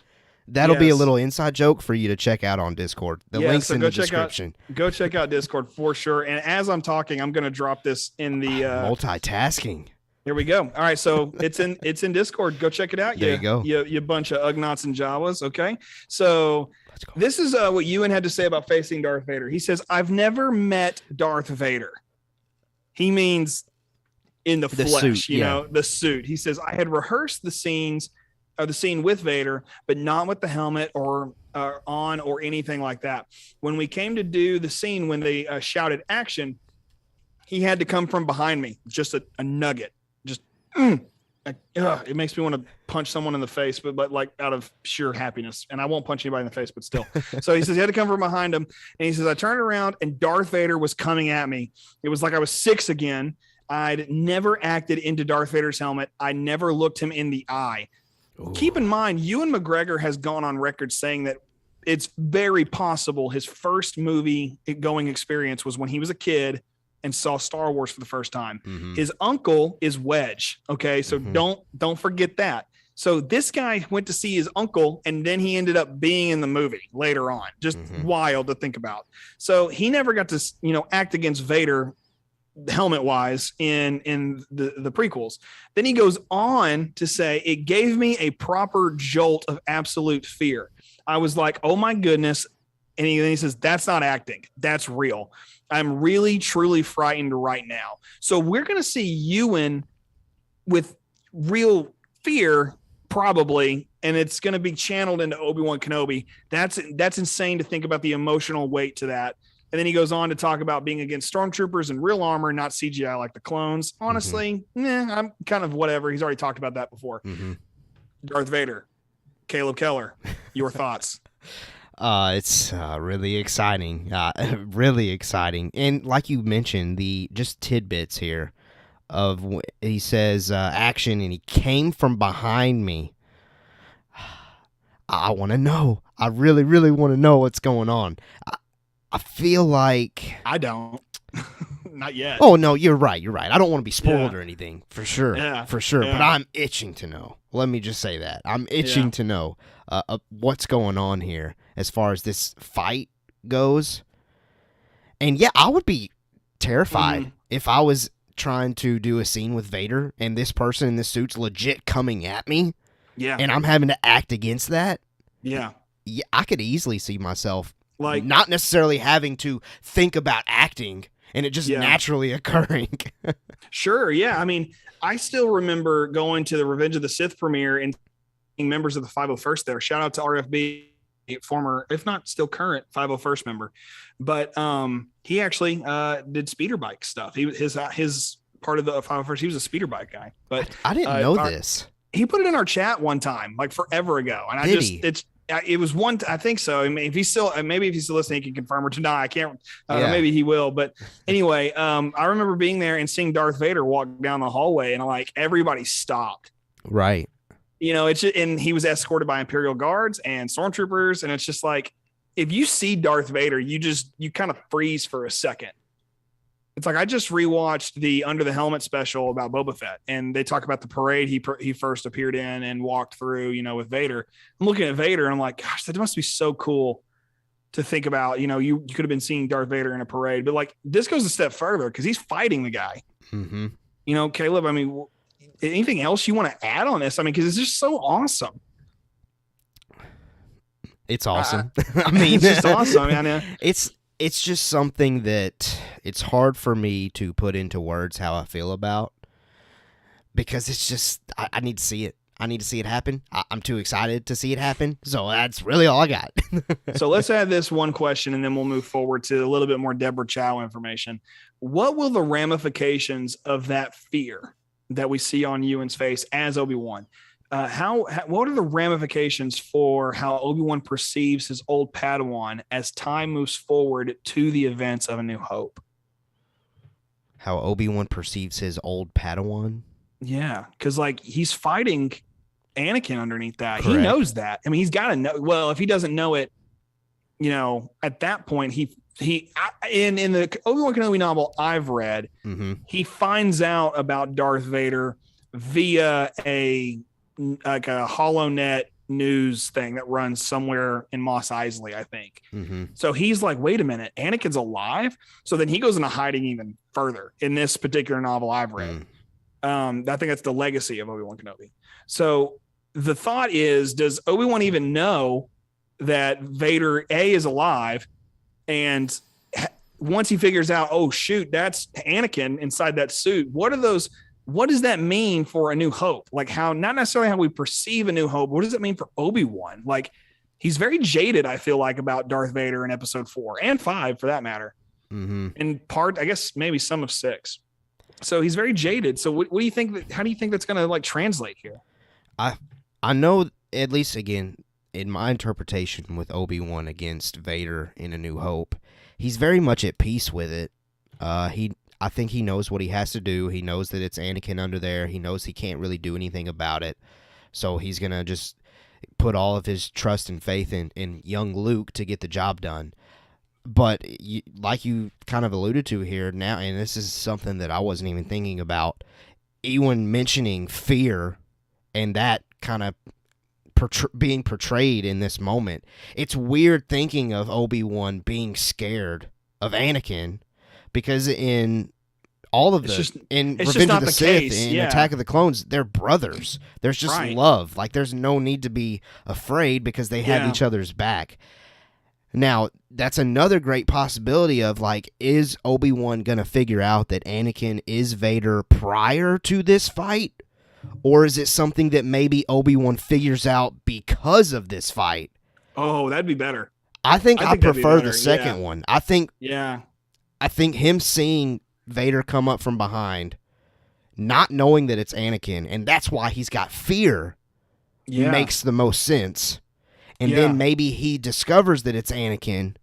That'll be a little inside joke for you to check out on Discord. The link's in the description. Go check out Discord for sure. And as I'm talking, I'm going to drop this in the multitasking. Here we go. All right, so it's in Discord. Go check it out. There you go. You bunch of Ugnaughts and Jawas. Okay, so this is what Ewan had to say about facing Darth Vader. He says, "I've never met Darth Vader." He means in the flesh, suit, the suit. He says, "I had rehearsed the scene with Vader, but not with the helmet or on or anything like that. When we came to do the scene when they shouted action, he had to come from behind me, just a nugget. Just it makes me want to punch someone in the face, but like out of sheer happiness. And I won't punch anybody in the face, but still." So he says he had to come from behind him. And he says, "I turned around and Darth Vader was coming at me. It was like I was 6 again. I'd never acted into Darth Vader's helmet. I never looked him in the eye." Ooh. Keep in mind, Ewan McGregor has gone on record saying that it's very possible his first movie going experience was when he was a kid and saw Star Wars for the first time. Mm-hmm. His uncle is Wedge. Okay. So don't forget that. So this guy went to see his uncle, and then he ended up being in the movie later on. Just wild to think about. So he never got to, act against Vader helmet wise in the prequels. Then he goes on to say, "It gave me a proper jolt of absolute fear. I was like, oh my goodness." And he says, "That's not acting. That's real. I'm really, truly frightened right now." So we're going to see Ewan with real fear, probably, and it's going to be channeled into Obi-Wan Kenobi. That's insane to think about the emotional weight to that. And then he goes on to talk about being against stormtroopers in real armor, not CGI like the clones. Honestly, I'm kind of whatever. He's already talked about that before. Darth Vader, Caleb Keller, your thoughts? It's really exciting. Really exciting. And like you mentioned, the just tidbits here of he says action, and he came from behind me. I want to know. I really, really want to know what's going on. I feel like I don't. Not yet. Oh no, you're right. I don't want to be spoiled or anything, for sure. Yeah. For sure. Yeah. But I'm itching to know. Let me just say that. I'm itching to know what's going on here as far as this fight goes. And yeah, I would be terrified if I was trying to do a scene with Vader and this person in this suit's legit coming at me. Yeah. and I'm having to act against that. Yeah. Yeah, I could easily see myself Like, not necessarily having to think about acting and it just Yeah. naturally occurring. sure. Yeah. I mean, I still remember going to the Revenge of the Sith premiere and seeing members of the 501st there. Shout out to RFB, former, if not still current 501st member. But he actually did speeder bike stuff. His part of the 501st, he was a speeder bike guy. But I didn't know this. He put it in our chat one time, like forever ago. And Did he? It was one, I think so. I mean, if he's still listening, he can confirm or deny. I can't, Yeah. maybe he will. But anyway, I remember being there and seeing Darth Vader walk down the hallway and like everybody stopped. Right. You know, and he was escorted by Imperial Guards and stormtroopers. And it's just like, if you see Darth Vader, you kind of freeze for a second. It's like I just rewatched the Under the Helmet special about Boba Fett, and they talk about the parade he first appeared in and walked through, you know, with Vader. I'm looking at Vader and I'm like, gosh, that must be so cool to think about. You know, you could have been seeing Darth Vader in a parade, but like this goes a step further because he's fighting the guy. Mm-hmm. You know, Caleb, I mean, anything else you want to add on this? I mean, because it's just so awesome. It's awesome. I mean, it's just awesome. I mean, it's just something that it's hard for me to put into words how I feel about, because it's just I need to see it. I need to see it happen. I'm too excited to see it happen. So that's really all I got. So let's add this one question and then we'll move forward to a little bit more Deborah Chow information. What will the ramifications of that fear that we see on Ewan's face as Obi-Wan? What are the ramifications for how Obi-Wan perceives his old Padawan as time moves forward to the events of A New Hope? How Obi-Wan perceives his old Padawan? Yeah, because like he's fighting Anakin underneath that. Correct. He knows that. I mean, he's got to know. Well, if he doesn't know it, you know, at that point, in the Obi-Wan Kenobi novel I've read, Mm-hmm. he finds out about Darth Vader via a HoloNet news thing that runs somewhere in Mos Eisley, I think. Mm-hmm. So he's like, wait a minute, Anakin's alive? So then he goes into hiding even further in this particular novel I've read. I think that's the legacy of Obi-Wan Kenobi. So the thought is, does Obi-Wan even know that Vader is alive? And once he figures out, oh shoot, that's Anakin inside that suit. What does that mean for A New Hope? Like how, not necessarily how we perceive A New Hope. What does it mean for Obi-Wan? Like he's very jaded, I feel like, about Darth Vader in episode 4 and 5 for that matter. Mm-hmm. In part, I guess maybe some of 6. So he's very jaded. So what do you think? How do you think that's going to like translate here? I know, at least again, in my interpretation with Obi-Wan against Vader in A New Hope, he's very much at peace with it. I think he knows what he has to do. He knows that it's Anakin under there. He knows he can't really do anything about it. So he's going to just put all of his trust and faith in young Luke to get the job done. But like you kind of alluded to here now, and this is something that I wasn't even thinking about, Ewan mentioning fear and that kind of being portrayed in this moment. It's weird thinking of Obi-Wan being scared of Anakin, because in all of in Revenge of the Sith, in Attack of the Clones, they're brothers. There's just love. Like there's no need to be afraid because they have each other's back. Now, that's another great possibility of, like, is Obi-Wan going to figure out that Anakin is Vader prior to this fight? Or is it something that maybe Obi-Wan figures out because of this fight? Oh, that'd be better. I think I prefer the second one. I think him seeing Vader come up from behind, not knowing that it's Anakin, and that's why he's got fear, makes the most sense. And then maybe he discovers that it's Anakin,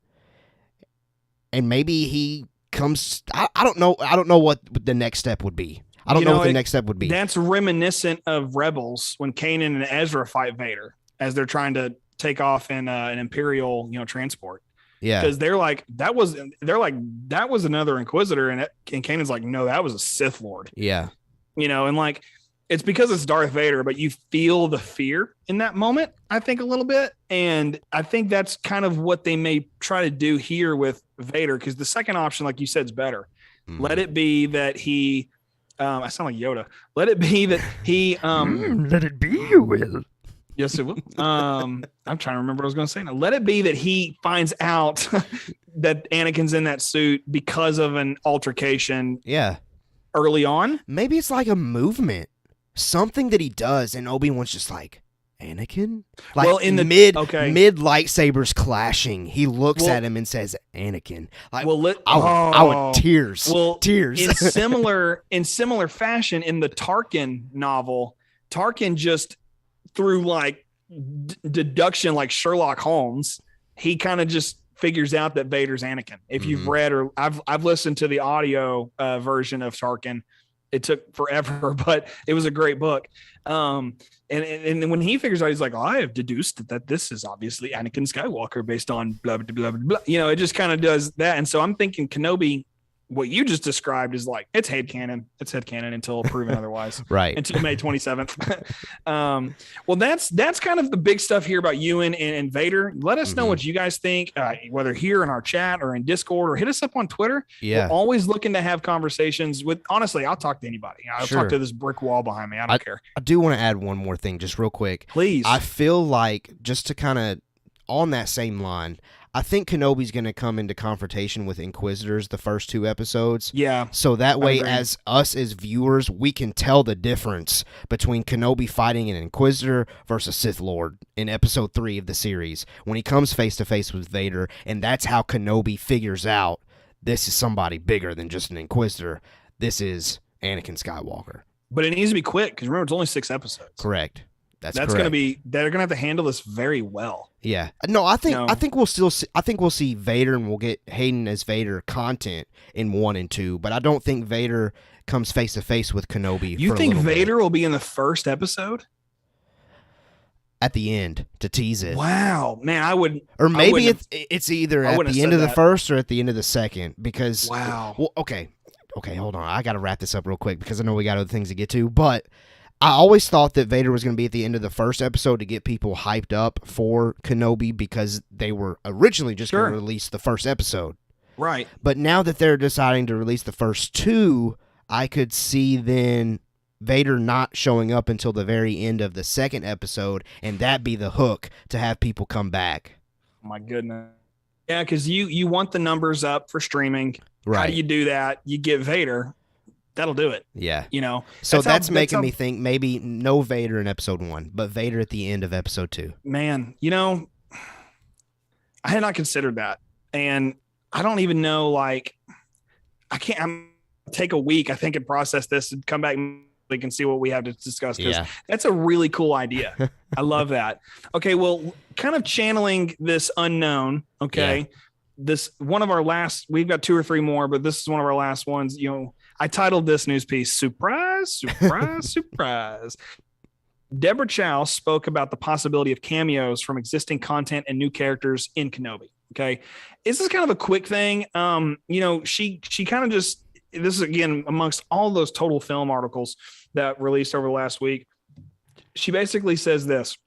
and maybe he comes. I don't know. I don't know what the next step would be. I don't know what the next step would be. That's reminiscent of Rebels when Kanan and Ezra fight Vader as they're trying to take off in an Imperial, transport. Yeah, because they're like that was another Inquisitor, and Kanan's like, no, that was a Sith Lord. Yeah, and like. It's because it's Darth Vader, but you feel the fear in that moment, I think, a little bit. And I think that's kind of what they may try to do here with Vader, because the second option, like you said, is better. Let it be that he I sound like Yoda. Let it be that he let it be, you will. Yes, it will. I'm trying to remember what I was going to say now. Let it be that he finds out that Anakin's in that suit because of an altercation. Yeah. Early on. Maybe it's like a movement, something that he does, and Obi-Wan's just like, Anakin? Like, well, in the mid lightsabers clashing, he looks at him and says, Anakin. Like, I want tears. Well, tears. in similar fashion, in the Tarkin novel, Tarkin just through like deduction, like Sherlock Holmes, he kind of just figures out that Vader's Anakin. If you've read or I've listened to the audio version of Tarkin. It took forever, but it was a great book. And when he figures out, he's like, I have deduced that this is obviously Anakin Skywalker based on blah, blah, blah, blah, blah. You know, it just kind of does that. And so I'm thinking Kenobi, what you just described is like, it's headcanon. It's headcanon until proven otherwise. Right. Until May 27th. Well, that's kind of the big stuff here about Ewan and Vader. Let us know what you guys think, whether here in our chat or in Discord or hit us up on Twitter. Yeah. We're always looking to have conversations with, honestly, I'll talk to anybody. I'll talk to this brick wall behind me. I don't care. I do want to add one more thing just real quick. Please. I feel like just to kind of on that same line, I think Kenobi's going to come into confrontation with Inquisitors the first 2 episodes. Yeah. So that way, as viewers, we can tell the difference between Kenobi fighting an Inquisitor versus Sith Lord in episode 3 of the series when he comes face to face with Vader, and that's how Kenobi figures out this is somebody bigger than just an Inquisitor. This is Anakin Skywalker. But it needs to be quick because remember, it's only 6 episodes. Correct. That's going to be. They're going to have to handle this very well. Yeah. No, I think we'll still. I think we'll see Vader, and we'll get Hayden as Vader content in 1 and 2. But I don't think Vader comes face to face with Kenobi. You think Vader will be in the first episode? At the end to tease it. Wow, man, I would. Or maybe it's either at the end of the first or at the end of the second. Because Well, okay, hold on. I got to wrap this up real quick because I know we got other things to get to, but. I always thought that Vader was going to be at the end of the first episode to get people hyped up for Kenobi because they were originally just going to release the first episode. Right. But now that they're deciding to release the first 2, I could see then Vader not showing up until the very end of the second episode, and that be the hook to have people come back. Oh my goodness. Yeah, because you want the numbers up for streaming. Right. How do you do that? You get Vader. That'll do it. Yeah. You know. So that's making me think maybe no Vader in episode 1, but Vader at the end of episode 2. Man, you know, I had not considered that. And I don't even know, like, I'm take a week, I think, and process this and come back and we can see what we have to discuss. Because that's a really cool idea. I love that. Okay. Well, kind of channeling this unknown. Okay. Yeah. This one of our last, we've got 2 or 3 more, but this is one of our last ones. You know, I titled this news piece, Surprise, Surprise, Surprise. Deborah Chow spoke about the possibility of cameos from existing content and new characters in Kenobi. Okay. This is kind of a quick thing. You know, she kind of just, this is again, amongst all those total film articles that released over the last week. She basically says this: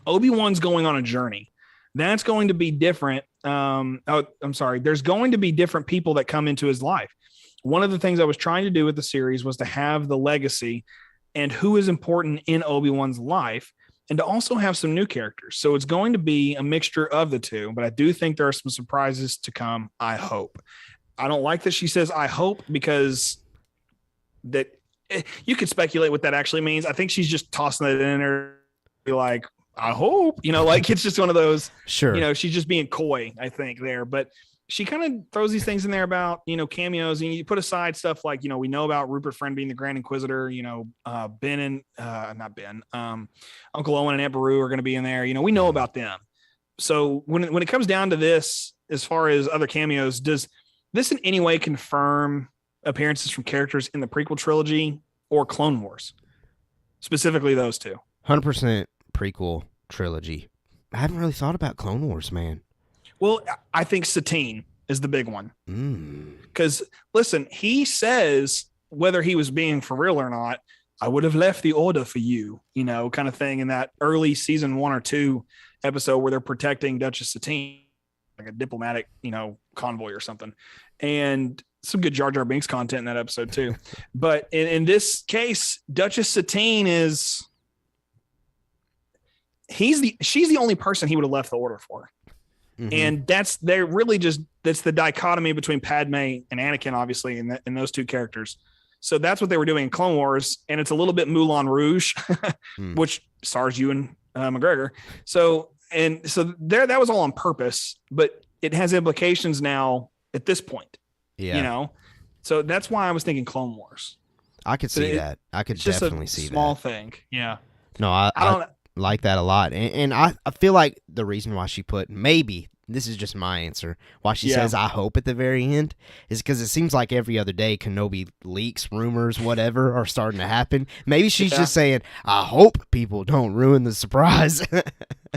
Obi-Wan's going on a journey. That's going to be different. There's going to be different people that come into his life. One of the things I was trying to do with the series was to have the legacy and who is important in Obi-Wan's life and to also have some new characters. So it's going to be a mixture of the two, but I do think there are some surprises to come. I hope. I don't like that she says, I hope, because that you could speculate what that actually means. I think she's just tossing it in there like, I hope, you know, like it's just one of those, you know, she's just being coy, I think there, but she kind of throws these things in there about, you know, cameos, and you put aside stuff like, you know, we know about Rupert Friend being the Grand Inquisitor, you know, Ben and Uncle Owen and Aunt Beru are going to be in there. You know, we know about them. So when it comes down to this, as far as other cameos, does this in any way confirm appearances from characters in the prequel trilogy or Clone Wars? Specifically those 2. 100% prequel trilogy. I haven't really thought about Clone Wars, man. Well, I think Satine is the big one. Because, listen, he says, whether he was being for real or not, I would have left the order for you, you know, kind of thing in that early season 1 or 2 episode where they're protecting Duchess Satine, like a diplomatic, you know, convoy or something. And some good Jar Jar Binks content in that episode too. But in this case, Duchess Satine is... she's the only person he would have left the order for. Mhm. And that's the dichotomy between Padme and Anakin, obviously, in those two characters. So that's what they were doing in Clone Wars, and it's a little bit Moulin Rouge, which stars Ewan McGregor. So that was all on purpose, but it has implications now at this point. Yeah. You know, so that's why I was thinking Clone Wars. I could see that. I could definitely see that. Small thing. Yeah. No, I don't like that a lot. And I feel like the reason why she put, maybe, this is just my answer, why she says I hope at the very end is because it seems like every other day Kenobi leaks, rumors, whatever are starting to happen. Maybe she's just saying, I hope people don't ruin the surprise.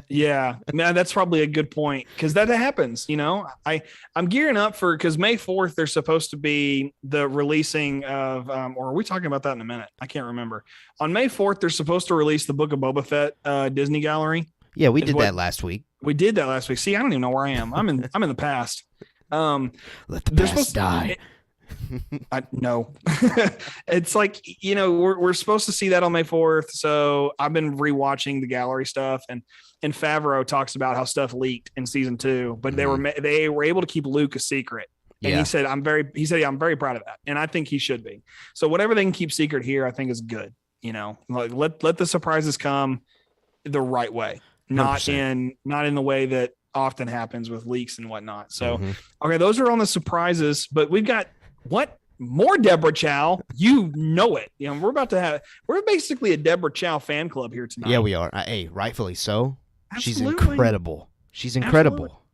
Yeah, man, that's probably a good point, because that happens. You know, I'm gearing up for, because May 4th there's supposed to be the releasing of, or are we talking about that in a minute? I can't remember. On May 4th they're supposed to release the Book of Boba Fett Disney Gallery. Yeah, we did that last week. We did that last week. See, I don't even know where I am. I'm in the past. Let the past die. No. It's like, you know, we're supposed to see that on May 4th. So I've been rewatching the gallery stuff, and Favreau talks about how stuff leaked in season 2, but they were able to keep Luke a secret. And he said, I'm very proud of that. And I think he should be. So whatever they can keep secret here, I think is good. You know, like let the surprises come the right way, not 100%. not in the way that often happens with leaks and whatnot. So, okay, those are on the surprises, but we've got more Deborah Chow. You know it. You know, we're basically a Deborah Chow fan club here tonight. Yeah, we are. Hey, rightfully so. Absolutely. She's incredible. She's incredible. Absolutely.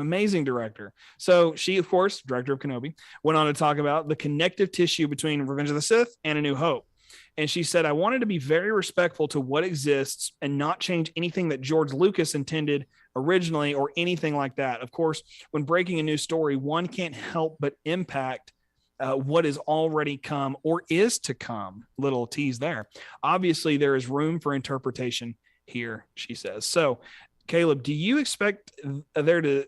Amazing director. So she, of course, director of Kenobi, went on to talk about the connective tissue between Revenge of the Sith and A New Hope. And she said, I wanted to be very respectful to what exists and not change anything that George Lucas intended originally or anything like that. Of course, when breaking a new story, one can't help but impact what is already come or is to come. Little tease there. Obviously, there is room for interpretation here, she says. So, Caleb, do you expect there to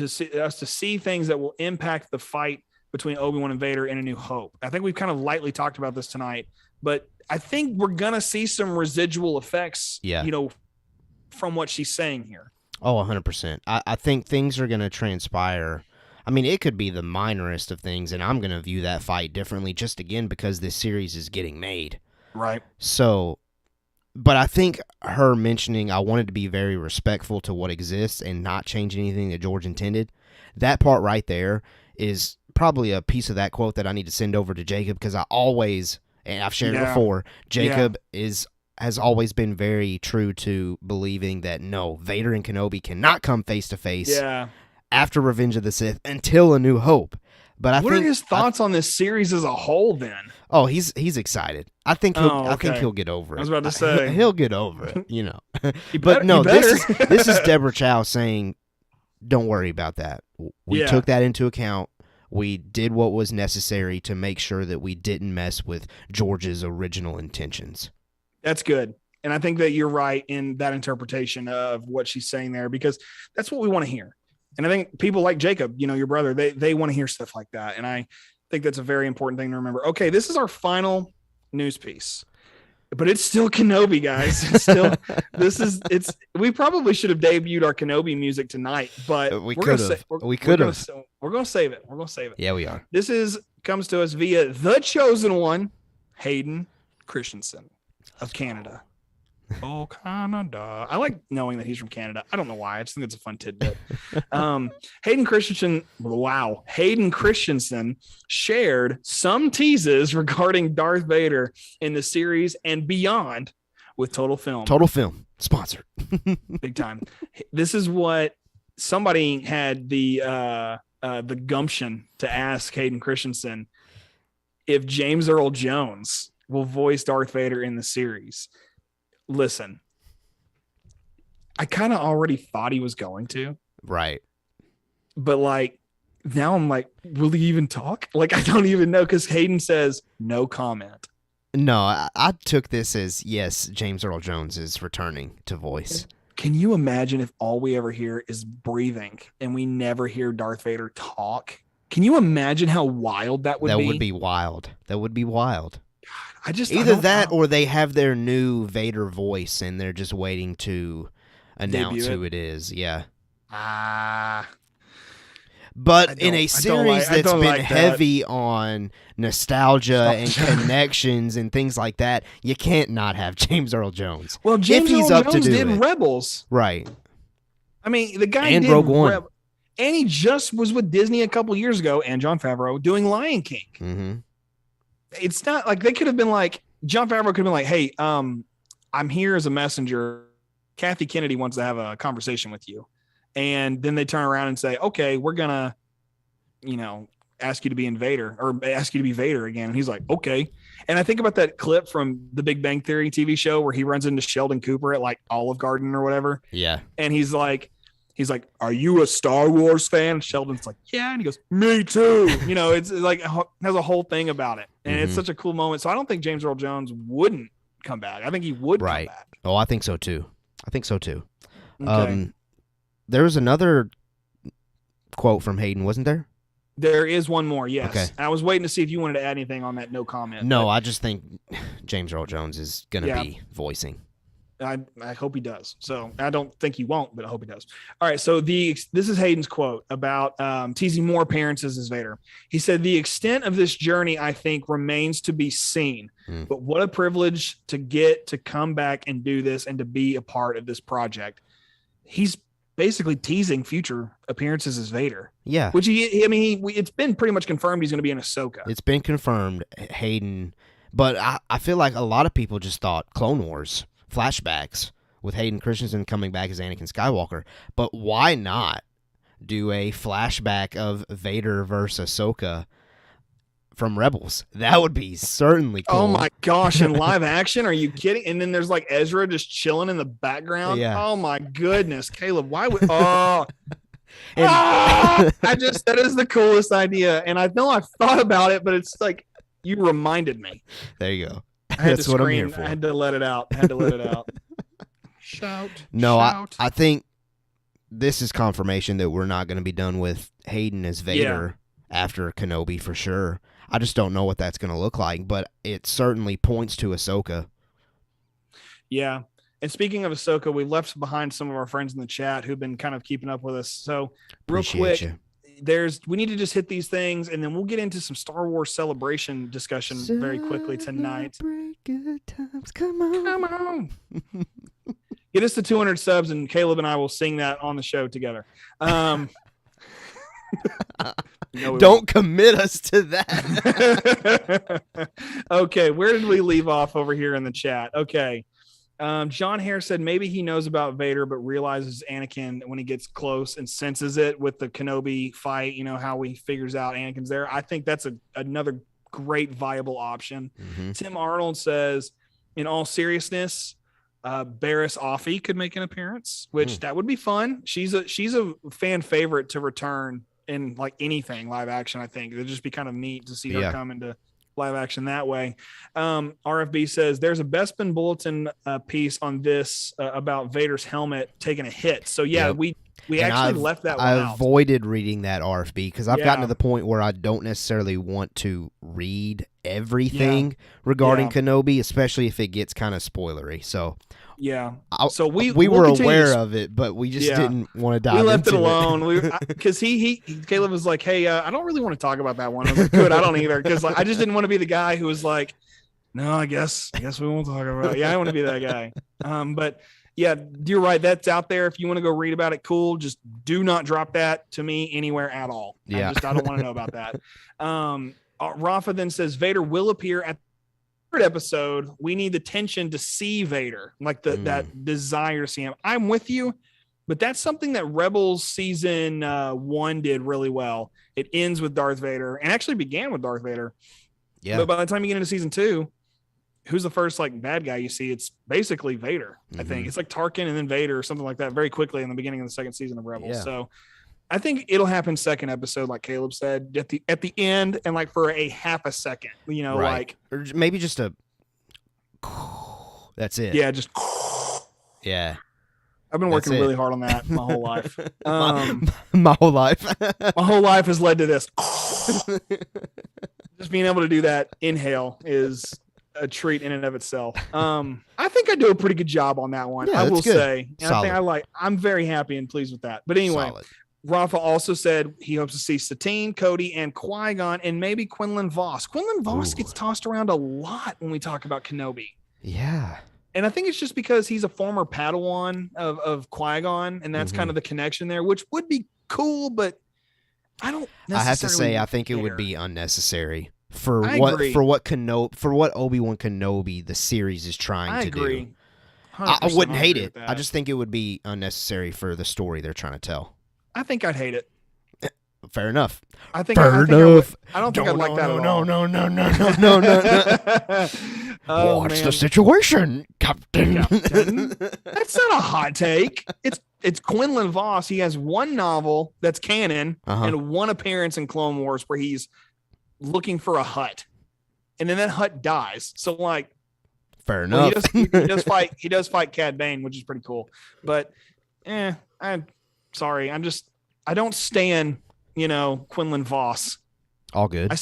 see things that will impact the fight between Obi-Wan and Vader in A New Hope? I think we've kind of lightly talked about this tonight, but I think we're going to see some residual effects, you know, from what she's saying here. Oh, 100%. I think things are going to transpire. I mean, it could be the minorest of things, and I'm going to view that fight differently just, again, because this series is getting made. Right. So, but I think her mentioning I wanted to be very respectful to what exists and not change anything that George intended, that part right there is probably a piece of that quote that I need to send over to Jacob, because I always, and I've shared it before, Jacob has always been very true to believing that no, Vader and Kenobi cannot come face to face after Revenge of the Sith until A New Hope. But what are his thoughts on this series as a whole then? Oh, he's excited. I think he'll get over it. I was about to say he'll get over it, you know. But no, this is Deborah Chow saying, don't worry about that. We took that into account. We did what was necessary to make sure that we didn't mess with George's original intentions. That's good. And I think that you're right in that interpretation of what she's saying there, because that's what we want to hear. And I think people like Jacob, you know, your brother, they want to hear stuff like that. And I think that's a very important thing to remember. Okay, this is our final news piece, but it's still Kenobi, guys. It's still, we probably should have debuted our Kenobi music tonight, but we're going to save it. We're going to save it. Yeah, we are. This comes to us via the chosen one, Hayden Christensen of Canada. Oh, Canada. I like knowing that he's from Canada. I don't know why. I just think it's a fun tidbit. Hayden Christensen shared some teases regarding Darth Vader in the series and beyond with Total Film. Total Film. Sponsored. Big time. This is what somebody had the gumption to ask Hayden Christensen if James Earl Jones will voice Darth Vader in the series. Listen, I kind of already thought he was going to. Right. But like, now I'm like, will he even talk? Like, I don't even know, because Hayden says no comment. No, I took this as, yes, James Earl Jones is returning to voice. Can you imagine if all we ever hear is breathing and we never hear Darth Vader talk? Can you imagine how wild that would be? That would be wild. That would be wild. Either that or they have their new Vader voice and they're just waiting to announce who it is. Yeah. But in a series that's been heavy on nostalgia and connections and things like that, you can't not have James Earl Jones. Well, James Earl Jones did Rebels. Right. I mean, the guy did Rogue One. And he just was with Disney a couple years ago, and Jon Favreau, doing Lion King. Mm-hmm. It's not like they could have been like, Jon Favreau could have been like, hey, I'm here as a messenger. Kathy Kennedy wants to have a conversation with you. And then they turn around and say, okay, we're going to, ask you to be Vader or ask you to be Vader again. And he's like, okay. And I think about that clip from the Big Bang Theory TV show where he runs into Sheldon Cooper at like Olive Garden or whatever. Yeah. And he's like, are you a Star Wars fan? Sheldon's like, yeah. And he goes, me too. It's like, has a whole thing about it. And it's such a cool moment. So I don't think James Earl Jones wouldn't come back. I think he would come back. Oh, I think so too. Okay. There was another quote from Hayden, wasn't there? There is one more, yes. Okay. I was waiting to see if you wanted to add anything on that no comment. No, I just think James Earl Jones is going to be voicing. I hope he does. So I don't think he won't, but I hope he does. All right. So this is Hayden's quote about teasing more appearances as Vader. He said, the extent of this journey, I think, remains to be seen. But what a privilege to get to come back and do this and to be a part of this project. He's basically teasing future appearances as Vader. Yeah. Which it's been pretty much confirmed he's going to be in Ahsoka. It's been confirmed, Hayden. But I feel like a lot of people just thought Clone Wars flashbacks with Hayden Christensen coming back as Anakin Skywalker. But why not do a flashback of Vader versus Ahsoka from Rebels? That would be certainly cool. Oh my gosh, in live action? Are you kidding? And then there's like Ezra just chilling in the background. Yeah. Oh my goodness, Caleb, why would that is the coolest idea. And I know I've thought about it, but it's like you reminded me. There you go. That's what I'm here for. I had to let it out. Shout. No, shout. I think this is confirmation that we're not going to be done with Hayden as Vader after Kenobi for sure. I just don't know what that's going to look like, but it certainly points to Ahsoka. Yeah. And speaking of Ahsoka, we left behind some of our friends in the chat who've been kind of keeping up with us. So real quick, we need to just hit these things, and then we'll get into some Star Wars celebration discussion very quickly tonight. Good times, come on. Get us to 200 subs, and Caleb and I will sing that on the show together. Don't commit us to that. Okay, where did we leave off over here in the chat? Okay. John Hare said maybe he knows about Vader, but realizes Anakin when he gets close and senses it with the Kenobi fight, how he figures out Anakin's there. I think that's another great viable option. Tim Arnold says, in all seriousness, Barriss Offee could make an appearance, which that would be fun. She's a fan favorite to return in like anything live action. I think it'd just be kind of neat to see her come into live action that way. RFB says there's a Bespin Bulletin piece on this about Vader's helmet taking a hit. So we actually left that one out. I avoided reading that RFB because I've gotten to the point where I don't necessarily want to read everything regarding Kenobi, especially if it gets kind of spoilery. So so we were aware of it, but we just didn't want to dive into it. We left it alone because Caleb was like, hey, I don't really want to talk about that one. I was like, good, I don't either, because I just didn't want to be the guy who was like, no, I guess we won't talk about it. I want to be that guy. But yeah, you're right. That's out there. If you want to go read about it, cool. Just do not drop that to me anywhere at all. Yeah. I don't want to know about that. Rafa then says Vader will appear at the third episode. We need the tension to see Vader, like that desire to see him. I'm with you, but that's something that Rebels season 1 did really well. It ends with Darth Vader and actually began with Darth Vader. Yeah. But by the time you get into season 2, who's the first like bad guy you see? It's basically Vader. I think it's like Tarkin and then Vader or something like that very quickly in the beginning of the second season of Rebels. So I think it'll happen second episode, like Caleb said, at the end, and like for a half a second, like, or maybe just a. That's it. Yeah, just. Yeah. I've been working really hard on that my whole life. My whole life. My whole life has led to this. Just being able to do that inhale is a treat in and of itself. I think I do a pretty good job on that one. Yeah, I will that's good. say, and I'm very happy and pleased with that. But anyway, Solid. Rafa also said he hopes to see Satine, Cody, and Qui-Gon, and maybe Quinlan Vos. Quinlan Vos gets tossed around a lot when we talk about Kenobi. Yeah. And I think it's just because he's a former Padawan of Qui-Gon, and that's kind of the connection there, which would be cool, but I don't necessarily I have to say, I think it would be unnecessary for what Obi-Wan Kenobi the series is trying to do. I wouldn't hate it. I just think it would be unnecessary for the story they're trying to tell. I think I'd hate it. Fair enough. I don't think I'd like that at all. No. What's the situation, Captain? That's not a hot take. It's Quinlan Vos. He has one novel that's canon and one appearance in Clone Wars where he's looking for a hut, and then that hut dies. So like, fair enough. He does fight Cad Bane, which is pretty cool. But I'm sorry. I don't stand, Quinlan Vos. All good.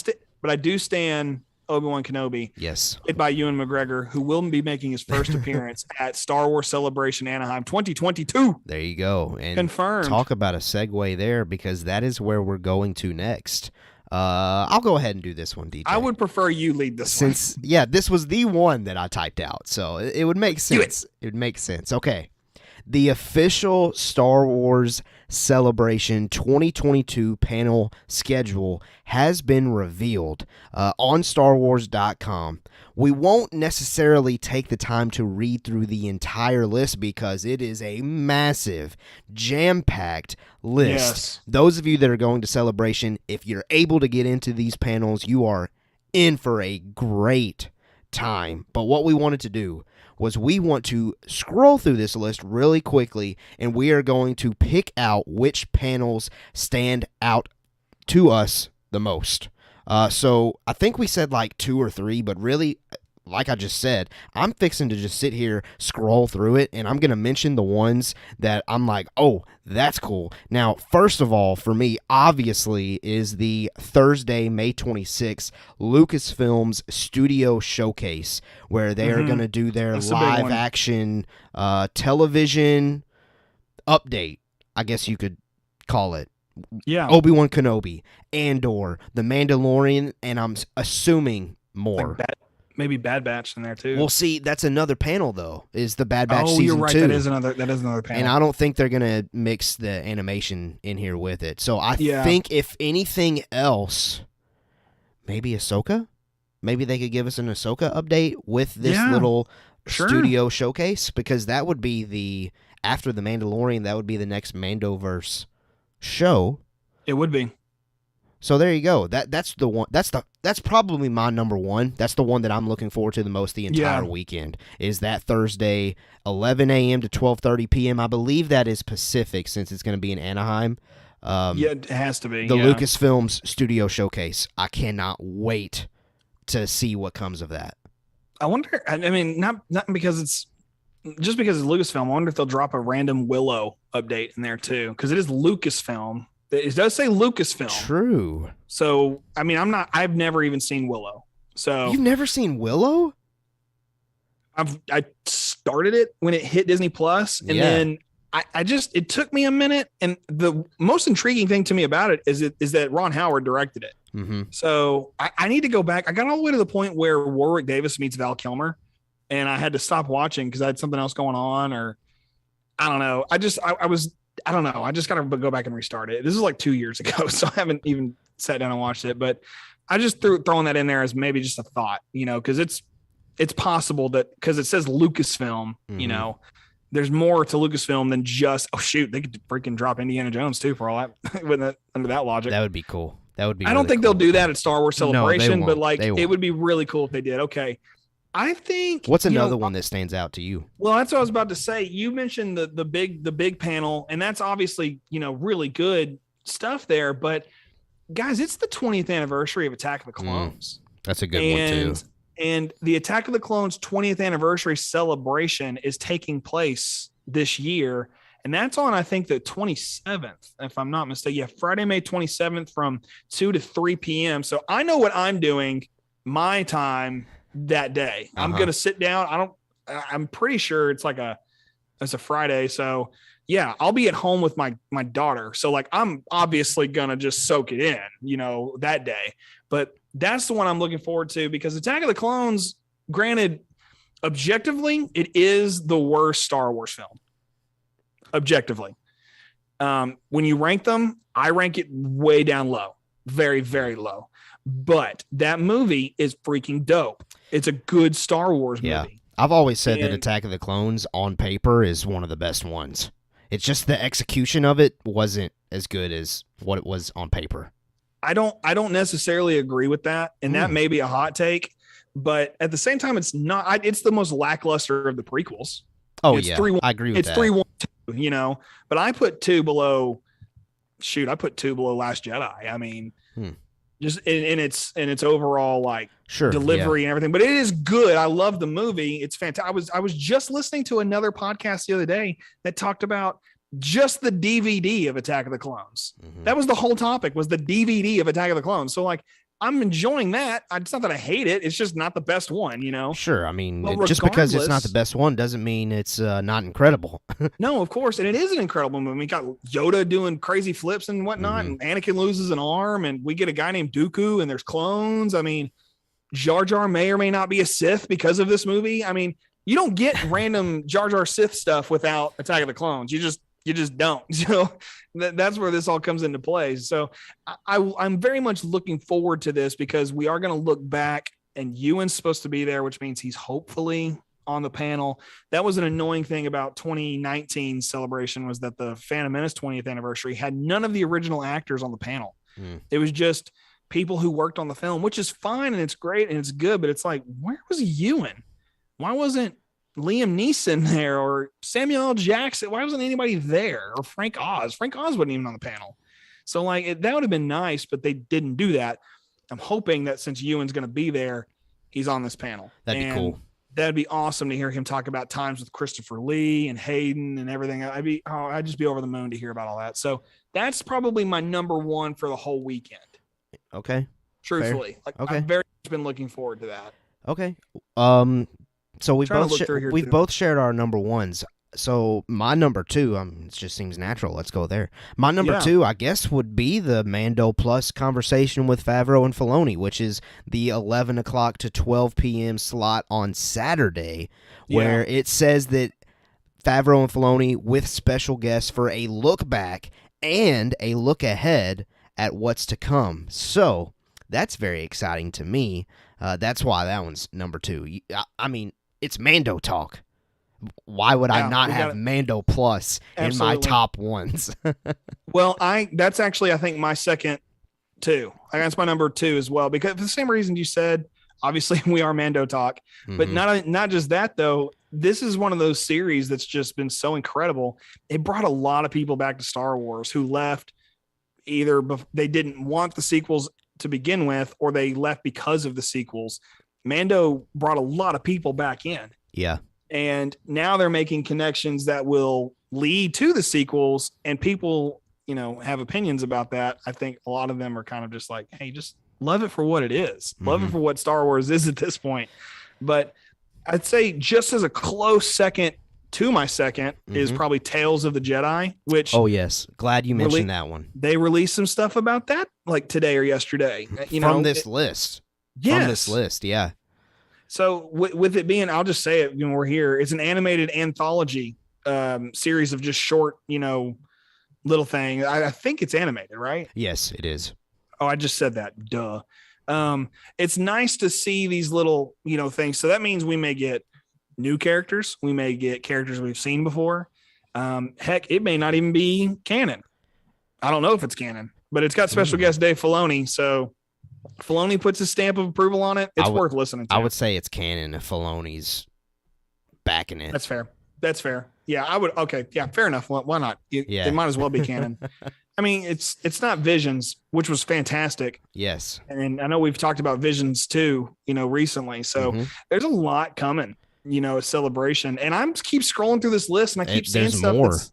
But I do stand Obi-Wan Kenobi. Yes. Played by Ewan McGregor, who will be making his first appearance at Star Wars Celebration Anaheim 2022. There you go. And confirmed. Talk about a segue there, because that is where we're going to next. I'll go ahead and do this one, DJ. I would prefer you lead this one. Yeah, this was the one that I typed out, so it would make sense. It would make sense. Okay. The official Star Wars Celebration 2022 panel schedule has been revealed on StarWars.com. We won't necessarily take the time to read through the entire list because it is a massive, jam-packed list. Yes. Those of you that are going to Celebration, if you're able to get into these panels, you are in for a great time. But what we wanted to do was we want to scroll through this list really quickly, and we are going to pick out which panels stand out to us the most. So I think we said like 2 or 3, but really, like I just said, I'm fixing to just sit here, scroll through it, and I'm going to mention the ones that I'm like, oh, that's cool. Now, first of all, for me, obviously, is the Thursday, May 26th, Lucasfilm's Studio Showcase, where they are going to do their live-action television update, I guess you could call it. Yeah. Obi-Wan Kenobi, Andor, The Mandalorian, and I'm assuming more. Like maybe Bad Batch in there too. Well, see, that's another panel though. Is the Bad Batch season 2? Oh, you're right. 2. That is another panel. And I don't think they're gonna mix the animation in here with it. So I think if anything else, maybe Ahsoka. Maybe they could give us an Ahsoka update with this little studio showcase, because that would be after the Mandalorian. That would be the next Mandoverse show. It would be. So there you go. That's the one. That's probably my number one. That's the one that I'm looking forward to the most the entire weekend. Is that Thursday, 11 a.m. to 12:30 p.m. I believe that is Pacific, since it's going to be in Anaheim. It has to be. The Lucasfilm's Studio Showcase. I cannot wait to see what comes of that. I wonder. I mean, not because it's just because it's Lucasfilm. I wonder if they'll drop a random Willow update in there too, because it is Lucasfilm. It does say Lucasfilm. True. So, I mean, I've never even seen Willow. So you've never seen Willow? I started it when it hit Disney Plus, and then it took me a minute. And the most intriguing thing to me about it is that Ron Howard directed it. Mm-hmm. So I need to go back. I got all the way to the point where Warwick Davis meets Val Kilmer, and I had to stop watching because I had something else going on, or I don't know. I don't know. I just got to go back and restart it. This is like 2 years ago, so I haven't even sat down and watched it. But I just throwing that in there as maybe just a thought, because it's possible that because it says Lucasfilm, there's more to Lucasfilm than just they could freaking drop Indiana Jones too for all that under that logic. That would be cool. That would be. I don't think they'll do that at Star Wars Celebration, no, but like it would be really cool if they did. Okay. I think. What's another one that stands out to you? Well, that's what I was about to say. You mentioned the big panel, and that's obviously, really good stuff there. But guys, it's the 20th anniversary of Attack of the Clones. That's a good one too. And the Attack of the Clones 20th anniversary celebration is taking place this year. And that's on, I think, the 27th, if I'm not mistaken. Yeah, Friday, May 27th from 2 to 3 p.m. So I know what I'm doing my time that day. I'm going to sit down. I'm pretty sure it's a Friday. So yeah, I'll be at home with my daughter. So like, I'm obviously going to just soak it in, that day, but that's the one I'm looking forward to, because Attack of the Clones, granted, objectively, it is the worst Star Wars film. Objectively. When you rank them, I rank it way down low, very, very low. But that movie is freaking dope. It's a good Star Wars movie. I've always said that Attack of the Clones on paper is one of the best ones. It's just the execution of it wasn't as good as what it was on paper. I don't necessarily agree with that, and that may be a hot take, but at the same time, it's not. It's the most lackluster of the prequels. Oh, it's yeah, 3-1, I agree with it's that. 3-1-2, but I put 2 below. Shoot, I put 2 below Last Jedi. I mean, just in its overall delivery and everything, but it is good. I love the movie. It's fantastic. I was just listening to another podcast the other day that talked about just the DVD of Attack of the Clones. That was the whole topic, was the DVD of Attack of the Clones. So like, I'm enjoying that. It's not that I hate it. It's just not the best one, Sure. I mean, just because it's not the best one doesn't mean it's not incredible. No, of course. And it is an incredible movie. We got Yoda doing crazy flips and whatnot, and Anakin loses an arm, and we get a guy named Dooku, and there's clones. I mean, Jar Jar may or may not be a Sith because of this movie. I mean, you don't get random Jar Jar Sith stuff without Attack of the Clones. You just don't. So that's where this all comes into play. So I'm very much looking forward to this, because we are going to look back, and Ewan's supposed to be there, which means he's hopefully on the panel. That was an annoying thing about 2019 celebration, was that the Phantom Menace 20th anniversary had none of the original actors on the panel. It was just people who worked on the film, which is fine and it's great and it's good, but it's like, where was Ewan? Why wasn't Liam Neeson there, or Samuel L. Jackson? Why wasn't anybody there? Or Frank Oz? Frank Oz wasn't even on the panel. So that would have been nice, but they didn't do that. I'm hoping that since Ewan's going to be there, he's on this panel. That'd be cool. That'd be awesome to hear him talk about times with Christopher Lee and Hayden and everything. I'd just be over the moon to hear about all that. So that's probably my number one for the whole weekend. Okay. Truthfully. I've very much been looking forward to that. Okay. So we've both shared our number ones. So my number 2, it just seems natural. Let's go there. My number 2, I guess, would be the Mando Plus conversation with Favreau and Filoni, which is the 11 o'clock to 12 p.m. slot on Saturday, where it says that Favreau and Filoni with special guests for a look back and a look ahead at what's to come. So that's very exciting to me. That's why that one's number 2. I mean, it's Mando talk. Why would I not have Mando Plus in my top ones? Well, that's actually, I think, my second 2. That's my number 2 as well, because for the same reason you said. Obviously, we are Mando talk, but not just that though. This is one of those series that's just been so incredible. It brought a lot of people back to Star Wars who left either they didn't want the sequels to begin with, or they left because of the sequels. Mando brought a lot of people back in. Yeah. And now they're making connections that will lead to the sequels, and people, have opinions about that. I think a lot of them are kind of just like, hey, just love it for what it is. Love it for what Star Wars is at this point. But I'd say just as a close second to my second is probably Tales of the Jedi, which... Oh, yes. Glad you mentioned that one. They released some stuff about that like today or yesterday. From this list. Yes. From this list, yeah. So with it being, I'll just say it when we're here, it's an animated anthology series of just short, little thing. I think it's animated, right? Yes, it is. Oh, I just said that. Duh. It's nice to see these little, things. So that means we may get new characters. We may get characters we've seen before. Heck, it may not even be canon. I don't know if it's canon, but it's got special guest Dave Filoni. So Filoni puts his stamp of approval on it. It's worth listening to. I would say it's canon if Filoni's backing it. That's fair. Yeah, I would. Okay. Yeah, fair enough. Why not? It might as well be canon. I mean, it's not Visions, which was fantastic. Yes. And I know we've talked about Visions too, recently. So there's a lot coming, a celebration. And I'm keep scrolling through this list and I keep seeing stuff.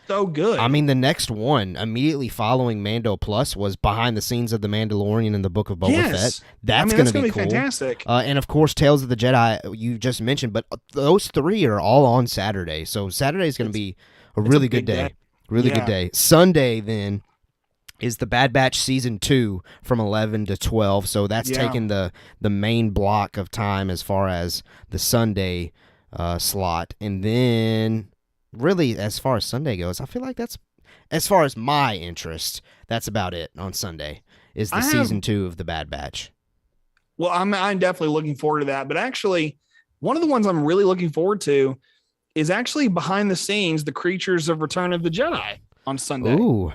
so good. I mean, the next one immediately following Mando Plus was behind the scenes of The Mandalorian and the Book of Boba Fett. That's going to be cool. Fantastic. And of course, Tales of the Jedi you just mentioned, but those three are all on Saturday. So Saturday is going to be a really good day. Really good day. Sunday then is the Bad Batch Season 2 from 11 to 12. So that's taking the main block of time as far as the Sunday slot. And then really, as far as Sunday goes, I feel like that's, as far as my interest, that's about it on Sunday, is the Season 2 of the Bad Batch. Well, I'm definitely looking forward to that. But actually, one of the ones I'm really looking forward to is actually behind the scenes, the Creatures of Return of the Jedi on Sunday. Ooh.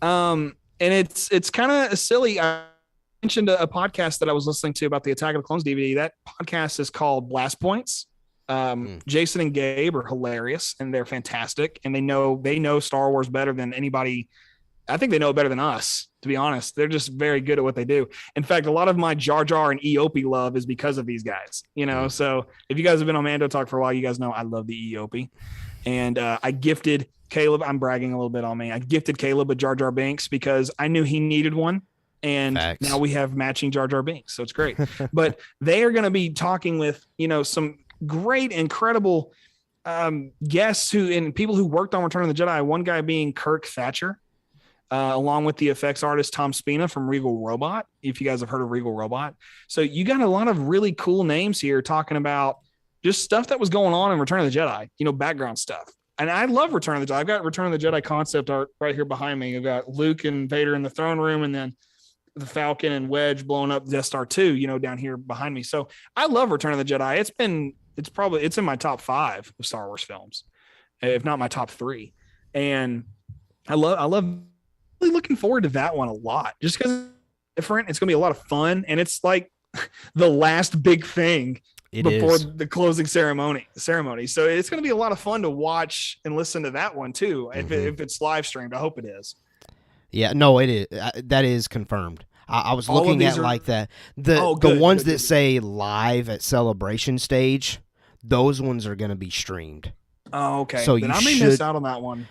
And it's kind of silly. I mentioned a podcast that I was listening to about the Attack of the Clones DVD. That podcast is called Blast Points. Jason and Gabe are hilarious and they're fantastic, and they know Star Wars better than anybody. I think they know it better than us, to be honest. They're just very good at what they do. In fact, a lot of my Jar Jar and EOP love is because of these guys, so if you guys have been on Mando Talk for a while, you guys know I love the EOP. And I gifted Caleb, I'm bragging a little bit on me, I gifted Caleb a Jar Jar Binks because I knew he needed one. And Facts. Now we have matching Jar Jar Binks, so it's great. But they are going to be talking with, some great, incredible guests and people who worked on Return of the Jedi. One guy being Kirk Thatcher, along with the effects artist Tom Spina from Regal Robot, if you guys have heard of Regal Robot. So you got a lot of really cool names here talking about just stuff that was going on in Return of the Jedi, background stuff. And I love Return of the Jedi. I've got Return of the Jedi concept art right here behind me. I've got Luke and Vader in the throne room, and then the Falcon and Wedge blowing up Death Star 2, down here behind me. So I love Return of the Jedi. It's in my top 5 of Star Wars films, if not my top 3. And I love really looking forward to that one a lot, just because it's different. It's going to be a lot of fun. And it's like the last big thing before the closing ceremony. So it's going to be a lot of fun to watch and listen to that one too. If it's live streamed, I hope it is. Yeah, no, it is. That is confirmed. I was looking at like that. The ones that say live at Celebration Stage, those ones are going to be streamed. Oh, okay. So then I may miss out on that one.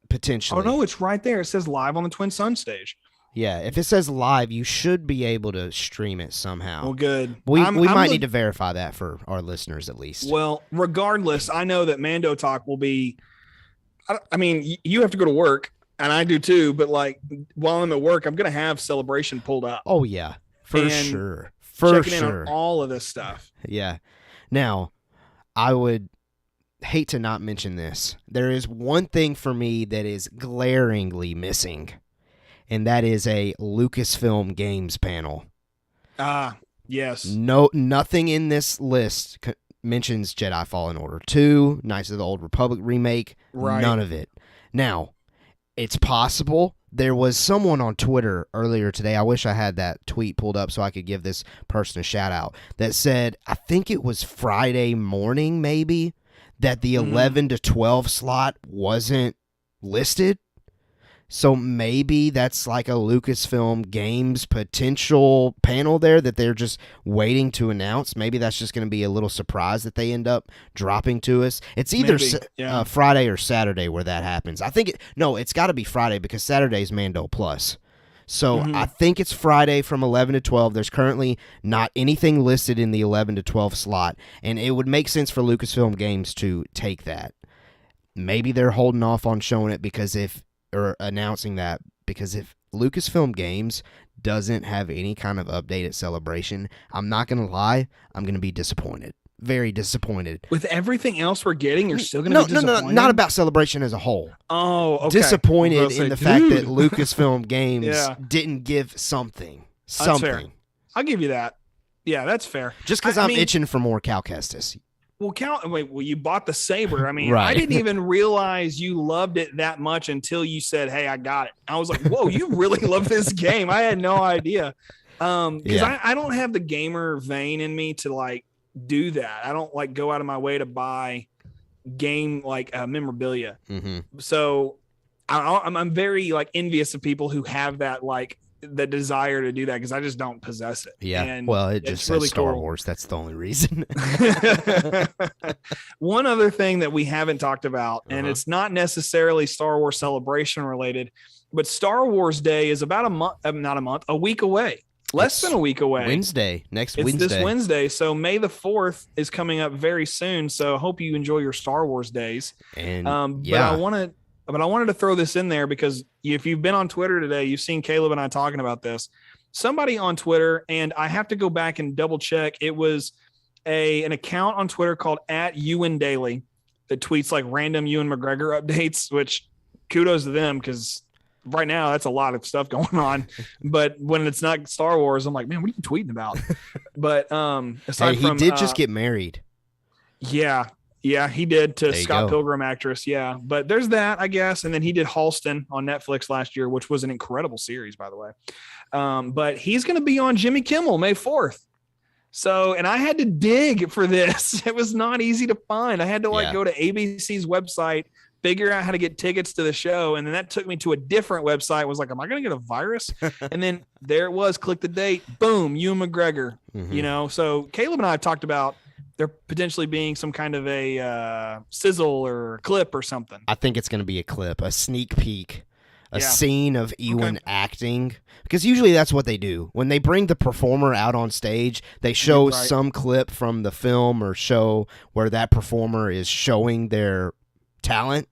Potentially. Oh, no, it's right there. It says live on the Twin Sun stage. Yeah, if it says live, you should be able to stream it somehow. Well, good. We might need to verify that for our listeners at least. Well, regardless, I know that Mando Talk will be, I mean, you have to go to work. And I do too, but like while I'm at work, I'm going to have Celebration pulled up. Oh, yeah, for sure. Checking in on all of this stuff. Yeah. Now, I would hate to not mention this. There is one thing for me that is glaringly missing, and that is a Lucasfilm Games panel. Yes. No, nothing in this list mentions Jedi Fallen Order 2, Knights of the Old Republic remake. Right. None of it. Now, it's possible. There was someone on Twitter earlier today, I wish I had that tweet pulled up so I could give this person a shout out, that said, I think it was Friday morning maybe, that the 11 to 12 slot wasn't listed. So maybe that's like a Lucasfilm Games potential panel there that they're just waiting to announce. Maybe that's just going to be a little surprise that they end up dropping to us. It's either Friday or Saturday where that happens. I think it's got to be Friday because Saturday's Mando Plus. So I think it's Friday from 11 to 12. There's currently not anything listed in the 11 to 12 slot, and it would make sense for Lucasfilm Games to take that. Maybe they're holding off on showing it or announcing that, because if Lucasfilm Games doesn't have any kind of update at Celebration, I'm not going to lie, I'm going to be disappointed. Very disappointed. With everything else we're getting, you're still going to be disappointed? No, not about Celebration as a whole. Oh, okay. Disappointed in the fact that Lucasfilm Games didn't give something. That's fair. I'll give you that. Yeah, that's fair. Just because I'm itching for more Cal Kestis. Well, you bought the saber. I mean, right. I didn't even realize you loved it that much until you said, hey, I got it. I was like, whoa, you really love this game. I had no idea. Because I don't have the gamer vein in me to like do that. I don't like go out of my way to buy game like memorabilia. So I'm very like envious of people who have that like the desire to do that because I just don't possess it. Yeah. And well, it just says really Star cool. Wars. That's the only reason. One other thing that we haven't talked about, and it's not necessarily Star Wars Celebration related, but Star Wars Day is about a week away. Less than a week away. Wednesday, next it's Wednesday. This Wednesday. So May the 4th is coming up very soon. So I hope you enjoy your Star Wars days. And But I wanted to throw this in there because if you've been on Twitter today, you've seen Caleb and I talking about this. Somebody on Twitter, and I have to go back and double check. It was an account on Twitter called @EwanDaily that tweets like random Ewan McGregor updates, which kudos to them because right now that's a lot of stuff going on. But when it's not Star Wars, I'm like, man, what are you tweeting about? But aside he from did just get married. Yeah, he did to Scott go. Pilgrim actress. Yeah, but there's that, I guess. And then he did Halston on Netflix last year, which was an incredible series, by the way. But he's going to be on Jimmy Kimmel May 4th. So, and I had to dig for this. It was not easy to find. I had to go to ABC's website, figure out how to get tickets to the show. And then that took me to a different website. I was like, am I going to get a virus? And then there it was. Click the date. Boom. Ewan McGregor. You know, so Caleb and I have talked about there potentially being some kind of a sizzle or clip or something. I think it's going to be a clip, a sneak peek, a scene of Ewan acting. Because usually that's what they do. When they bring the performer out on stage, they show some clip from the film or show where that performer is showing their talent.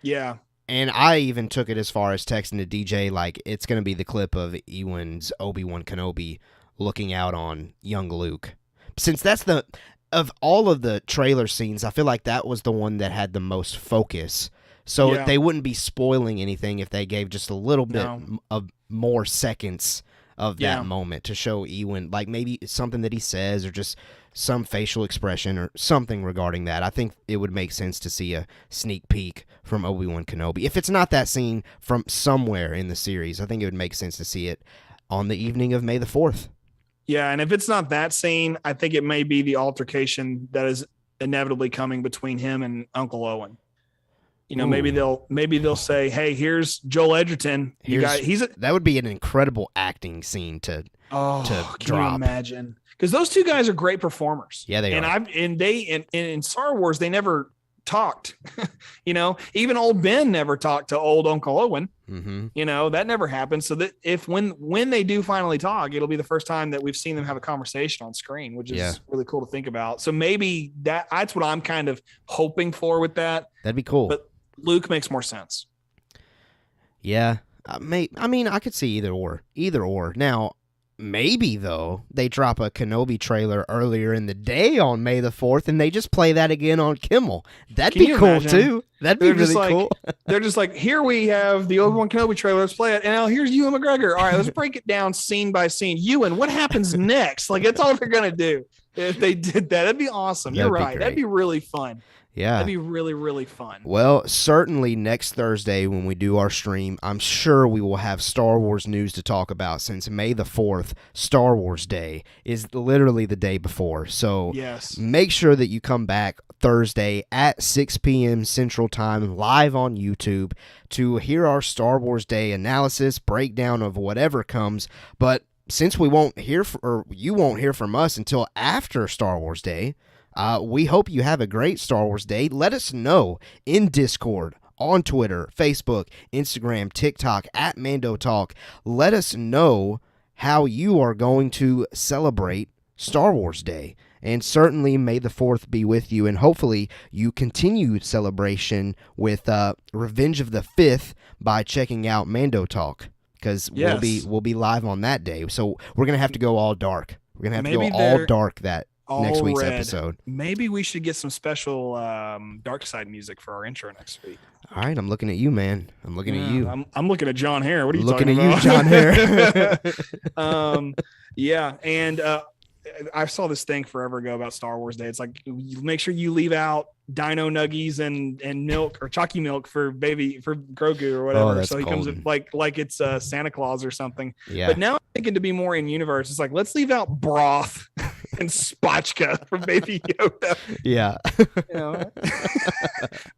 Yeah. And I even took it as far as texting to DJ, like, it's going to be the clip of Ewan's Obi-Wan Kenobi looking out on young Luke. Since that's of all of the trailer scenes, I feel like that was the one that had the most focus. So they wouldn't be spoiling anything if they gave just a little bit of more seconds of that moment to show Ewan, like maybe something that he says or just some facial expression or something regarding that. I think it would make sense to see a sneak peek from Obi-Wan Kenobi. If it's not that scene from somewhere in the series, I think it would make sense to see it on the evening of May the 4th. Yeah, and if it's not that scene, I think it may be the altercation that is inevitably coming between him and Uncle Owen. You know, maybe they'll say, "Hey, here's Joel Edgerton. That would be an incredible acting scene to can drop. You imagine? Because those two guys are great performers. Yeah, they are. In Star Wars, they never talked. You know, even old Ben never talked to old Uncle Owen. Mm-hmm. You know, that never happened. So that when they do finally talk, it'll be the first time that we've seen them have a conversation on screen, which is really cool to think about. So maybe that's what I'm kind of hoping for with that. That'd be cool. But Luke makes more sense. Yeah, I mean, I could see either or. Now, maybe though they drop a Kenobi trailer earlier in the day on May the 4th, and they just play that again on Kimmel. That'd be cool too. That'd be really cool. They're just like, here we have the Obi-Wan Kenobi trailer. Let's play it. And now here's Ewan McGregor. All right, let's break it down scene by scene. Ewan, what happens next? Like, that's all they're gonna do. If they did that, that'd be awesome. You're right. That'd be really fun. Yeah. That'd be really, really fun. Well, certainly next Thursday when we do our stream, I'm sure we will have Star Wars news to talk about since May the 4th, Star Wars Day, is literally the day before. So make sure that you come back Thursday at 6 p.m. Central Time live on YouTube to hear our Star Wars Day analysis, breakdown of whatever comes. But since you won't hear from us until after Star Wars Day, we hope you have a great Star Wars Day. Let us know in Discord, on Twitter, Facebook, Instagram, TikTok, at Mando Talk. Let us know how you are going to celebrate Star Wars Day. And certainly may the 4th be with you. And hopefully you continue celebration with Revenge of the 5th by checking out Mando Talk. Because we'll be live on that day. So we're going to have to go all dark. We're going to have to go all dark that next week's episode. Maybe we should get some special dark side music for our intro next week. All right, I'm looking at you, man. I'm looking at you. I'm looking at John Hare. What are you looking talking at about? You, John Hare. Yeah, and I saw this thing forever ago about Star Wars Day. It's like, you make sure you leave out Dino Nuggies and milk or chalky milk for Grogu or whatever. So he comes in like it's Santa Claus or something. Yeah. But now I'm thinking to be more in universe. It's like, let's leave out broth and Spotchka from Baby Yoda. Yeah. You know?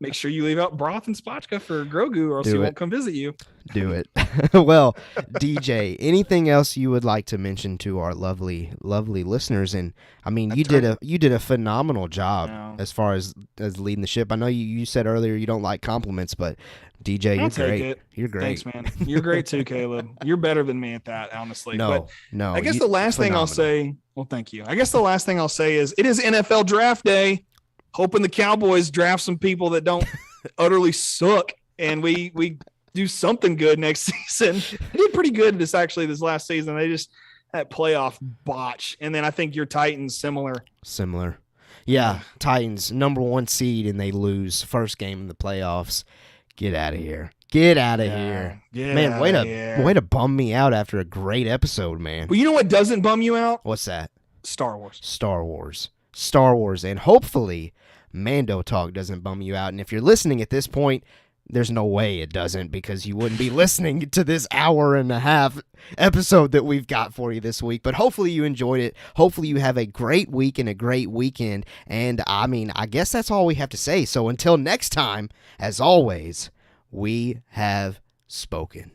Make sure you leave out broth and Spotchka for Grogu, or else he won't come visit you. Do it. Well, DJ, anything else you would like to mention to our lovely listeners? And I mean, you did a phenomenal job as far as leading the ship. I know you said earlier you don't like compliments, but DJ, you're great. You're great. Thanks, man. You're great too, Caleb. You're better than me at that, honestly. No. I guess the last thing I'll say, well, thank you. I guess the last thing I'll say is it is NFL draft day. Hoping the Cowboys draft some people that don't utterly suck, and we do something good next season. They did pretty good this last season. They just that playoff botch, and then I think your Titans similar. Yeah, Titans #1 seed, and they lose first game in the playoffs. Get out of here. Get out of here. Man, way to bum me out after a great episode, man. Well, you know what doesn't bum you out? What's that? Star Wars. And hopefully Mando talk doesn't bum you out. And if you're listening at this point, there's no way it doesn't, because you wouldn't be listening to this hour and a half episode that we've got for you this week. But hopefully you enjoyed it. Hopefully you have a great week and a great weekend. And I mean, I guess that's all we have to say. So until next time, as always, we have spoken.